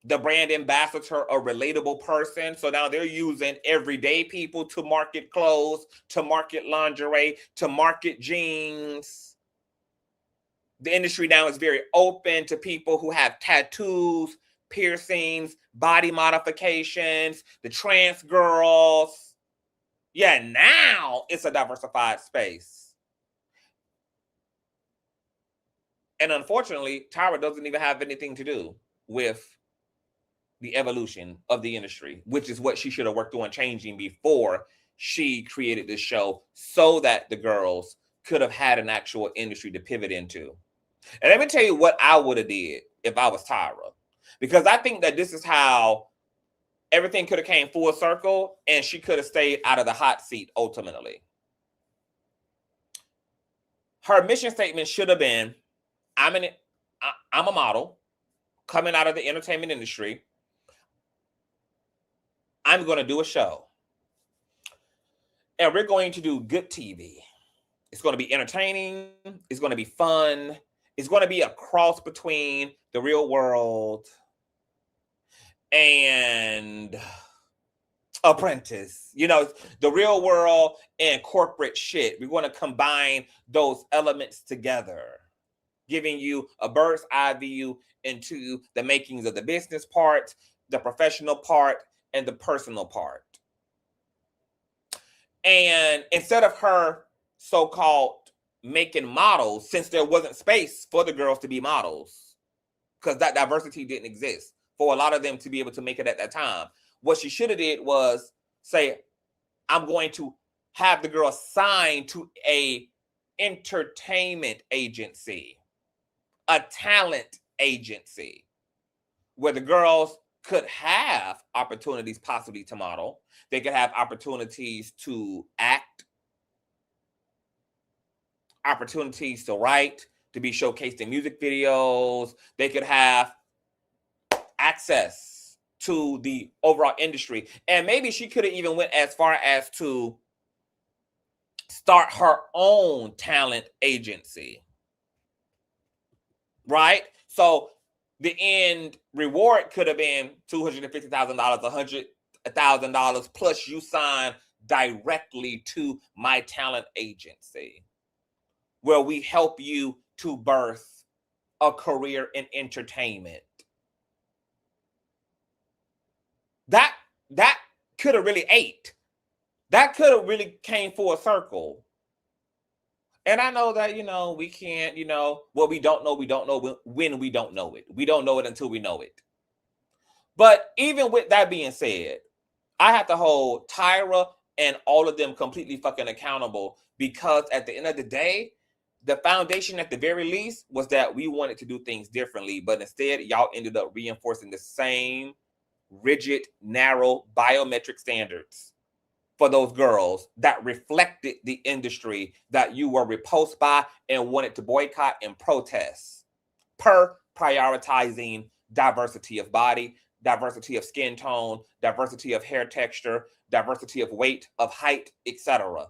the brand ambassador a relatable person. So now they're using everyday people to market clothes, to market lingerie, to market jeans. The industry now is very open to people who have tattoos, piercings, body modifications, the trans girls. Yeah, now it's a diversified space. And unfortunately, Tyra doesn't even have anything to do with the evolution of the industry, which is what she should have worked on changing before she created this show, so that the girls could have had an actual industry to pivot into. And let me tell you what I would have did if I was Tyra. Because I think that this is how everything could have came full circle and she could have stayed out of the hot seat ultimately. Her mission statement should have been, I'm a model coming out of the entertainment industry. I'm going to do a show. And we're going to do good TV. It's going to be entertaining. It's going to be fun. It's going to be a cross between the real world and Apprentice. You know, the real world and corporate shit. We want to combine those elements together, giving you a bird's eye view into the makings of the business part, the professional part, and the personal part. And instead of her so-called making models, since there wasn't space for the girls to be models, because that diversity didn't exist for a lot of them to be able to make it at that time, what she should have did was say, I'm going to have the girl signed to a entertainment agency, a talent agency, where the girls could have opportunities possibly to model. They could have opportunities to act, opportunities to write, to be showcased in music videos. They could have access to the overall industry. And maybe she could have even went as far as to start her own talent agency, right? So the end reward could have been $250,000, $100,000, plus you sign directly to my talent agency, where we help you to birth a career in entertainment. That could have really ate. That could have really came full circle. And I know that, you know, we can't, you know, what we don't know when we don't know it. We don't know it until we know it. But even with that being said, I have to hold Tyra and all of them completely fucking accountable, because at the end of the day, the foundation at the very least was that we wanted to do things differently. But instead, y'all ended up reinforcing the same rigid, narrow biometric standards for those girls that reflected the industry that you were repulsed by and wanted to boycott and protest, per prioritizing diversity of body, diversity of skin tone, diversity of hair texture, diversity of weight, of height, etc.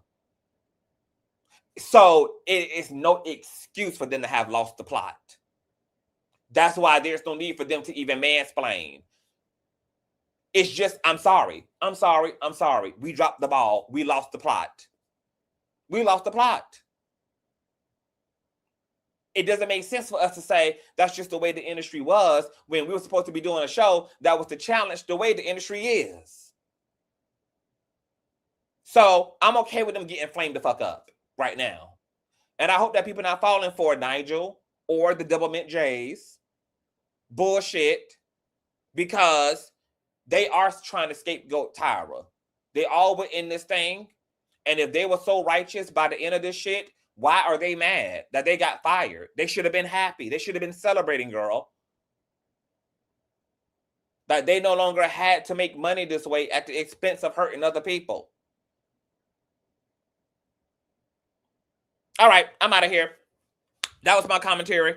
So it is no excuse for them to have lost the plot. That's why there's no need for them to even mansplain. It's just, I'm sorry. We dropped the ball. We lost the plot. It doesn't make sense for us to say that's just the way the industry was, when we were supposed to be doing a show that was to challenge the way the industry is. So I'm okay with them getting flamed the fuck up right now. And I hope that people not falling for Nigel or the Double Mint J's bullshit, because they are trying to scapegoat Tyra. They all were in this thing. And if they were so righteous by the end of this shit, why are they mad that they got fired? They should have been happy. They should have been celebrating, girl. That they no longer had to make money this way at the expense of hurting other people. All right, I'm out of here. That was my commentary.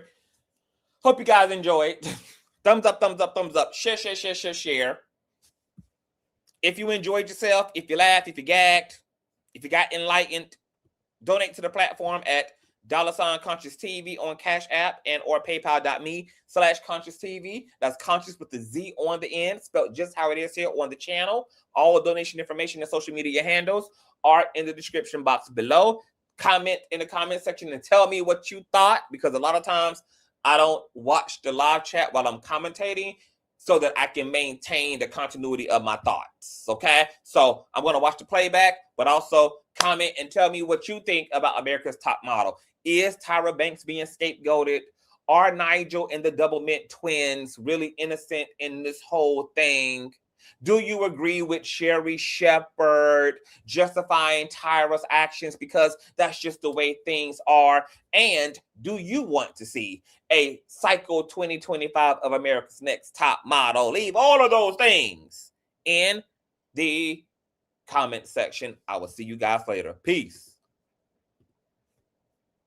Hope you guys enjoyed. Thumbs up, thumbs up, thumbs up. Share, share, share, share, share. If you enjoyed yourself, if you laughed, if you gagged, if you got enlightened, donate to the platform at $Consciouztv on Cash App and or paypal.me/Consciouztv. That's Conscious with the Z on the end, spelled just how it is here on the channel. All donation information and social media handles are in the description box below. Comment in the comment section and tell me what you thought, because a lot of times I don't watch the live chat while I'm commentating, so that I can maintain the continuity of my thoughts, okay? So I'm going to watch the playback, but also comment and tell me what you think about America's Top Model. Is Tyra Banks being scapegoated? Are Nigel and the Double Mint twins really innocent in this whole thing? Do you agree with Sherri Shepherd justifying Tyra's actions because that's just the way things are? And do you want to see a cycle 2025 of America's Next Top Model? Leave all of those things in the comment section. I will see you guys later. Peace.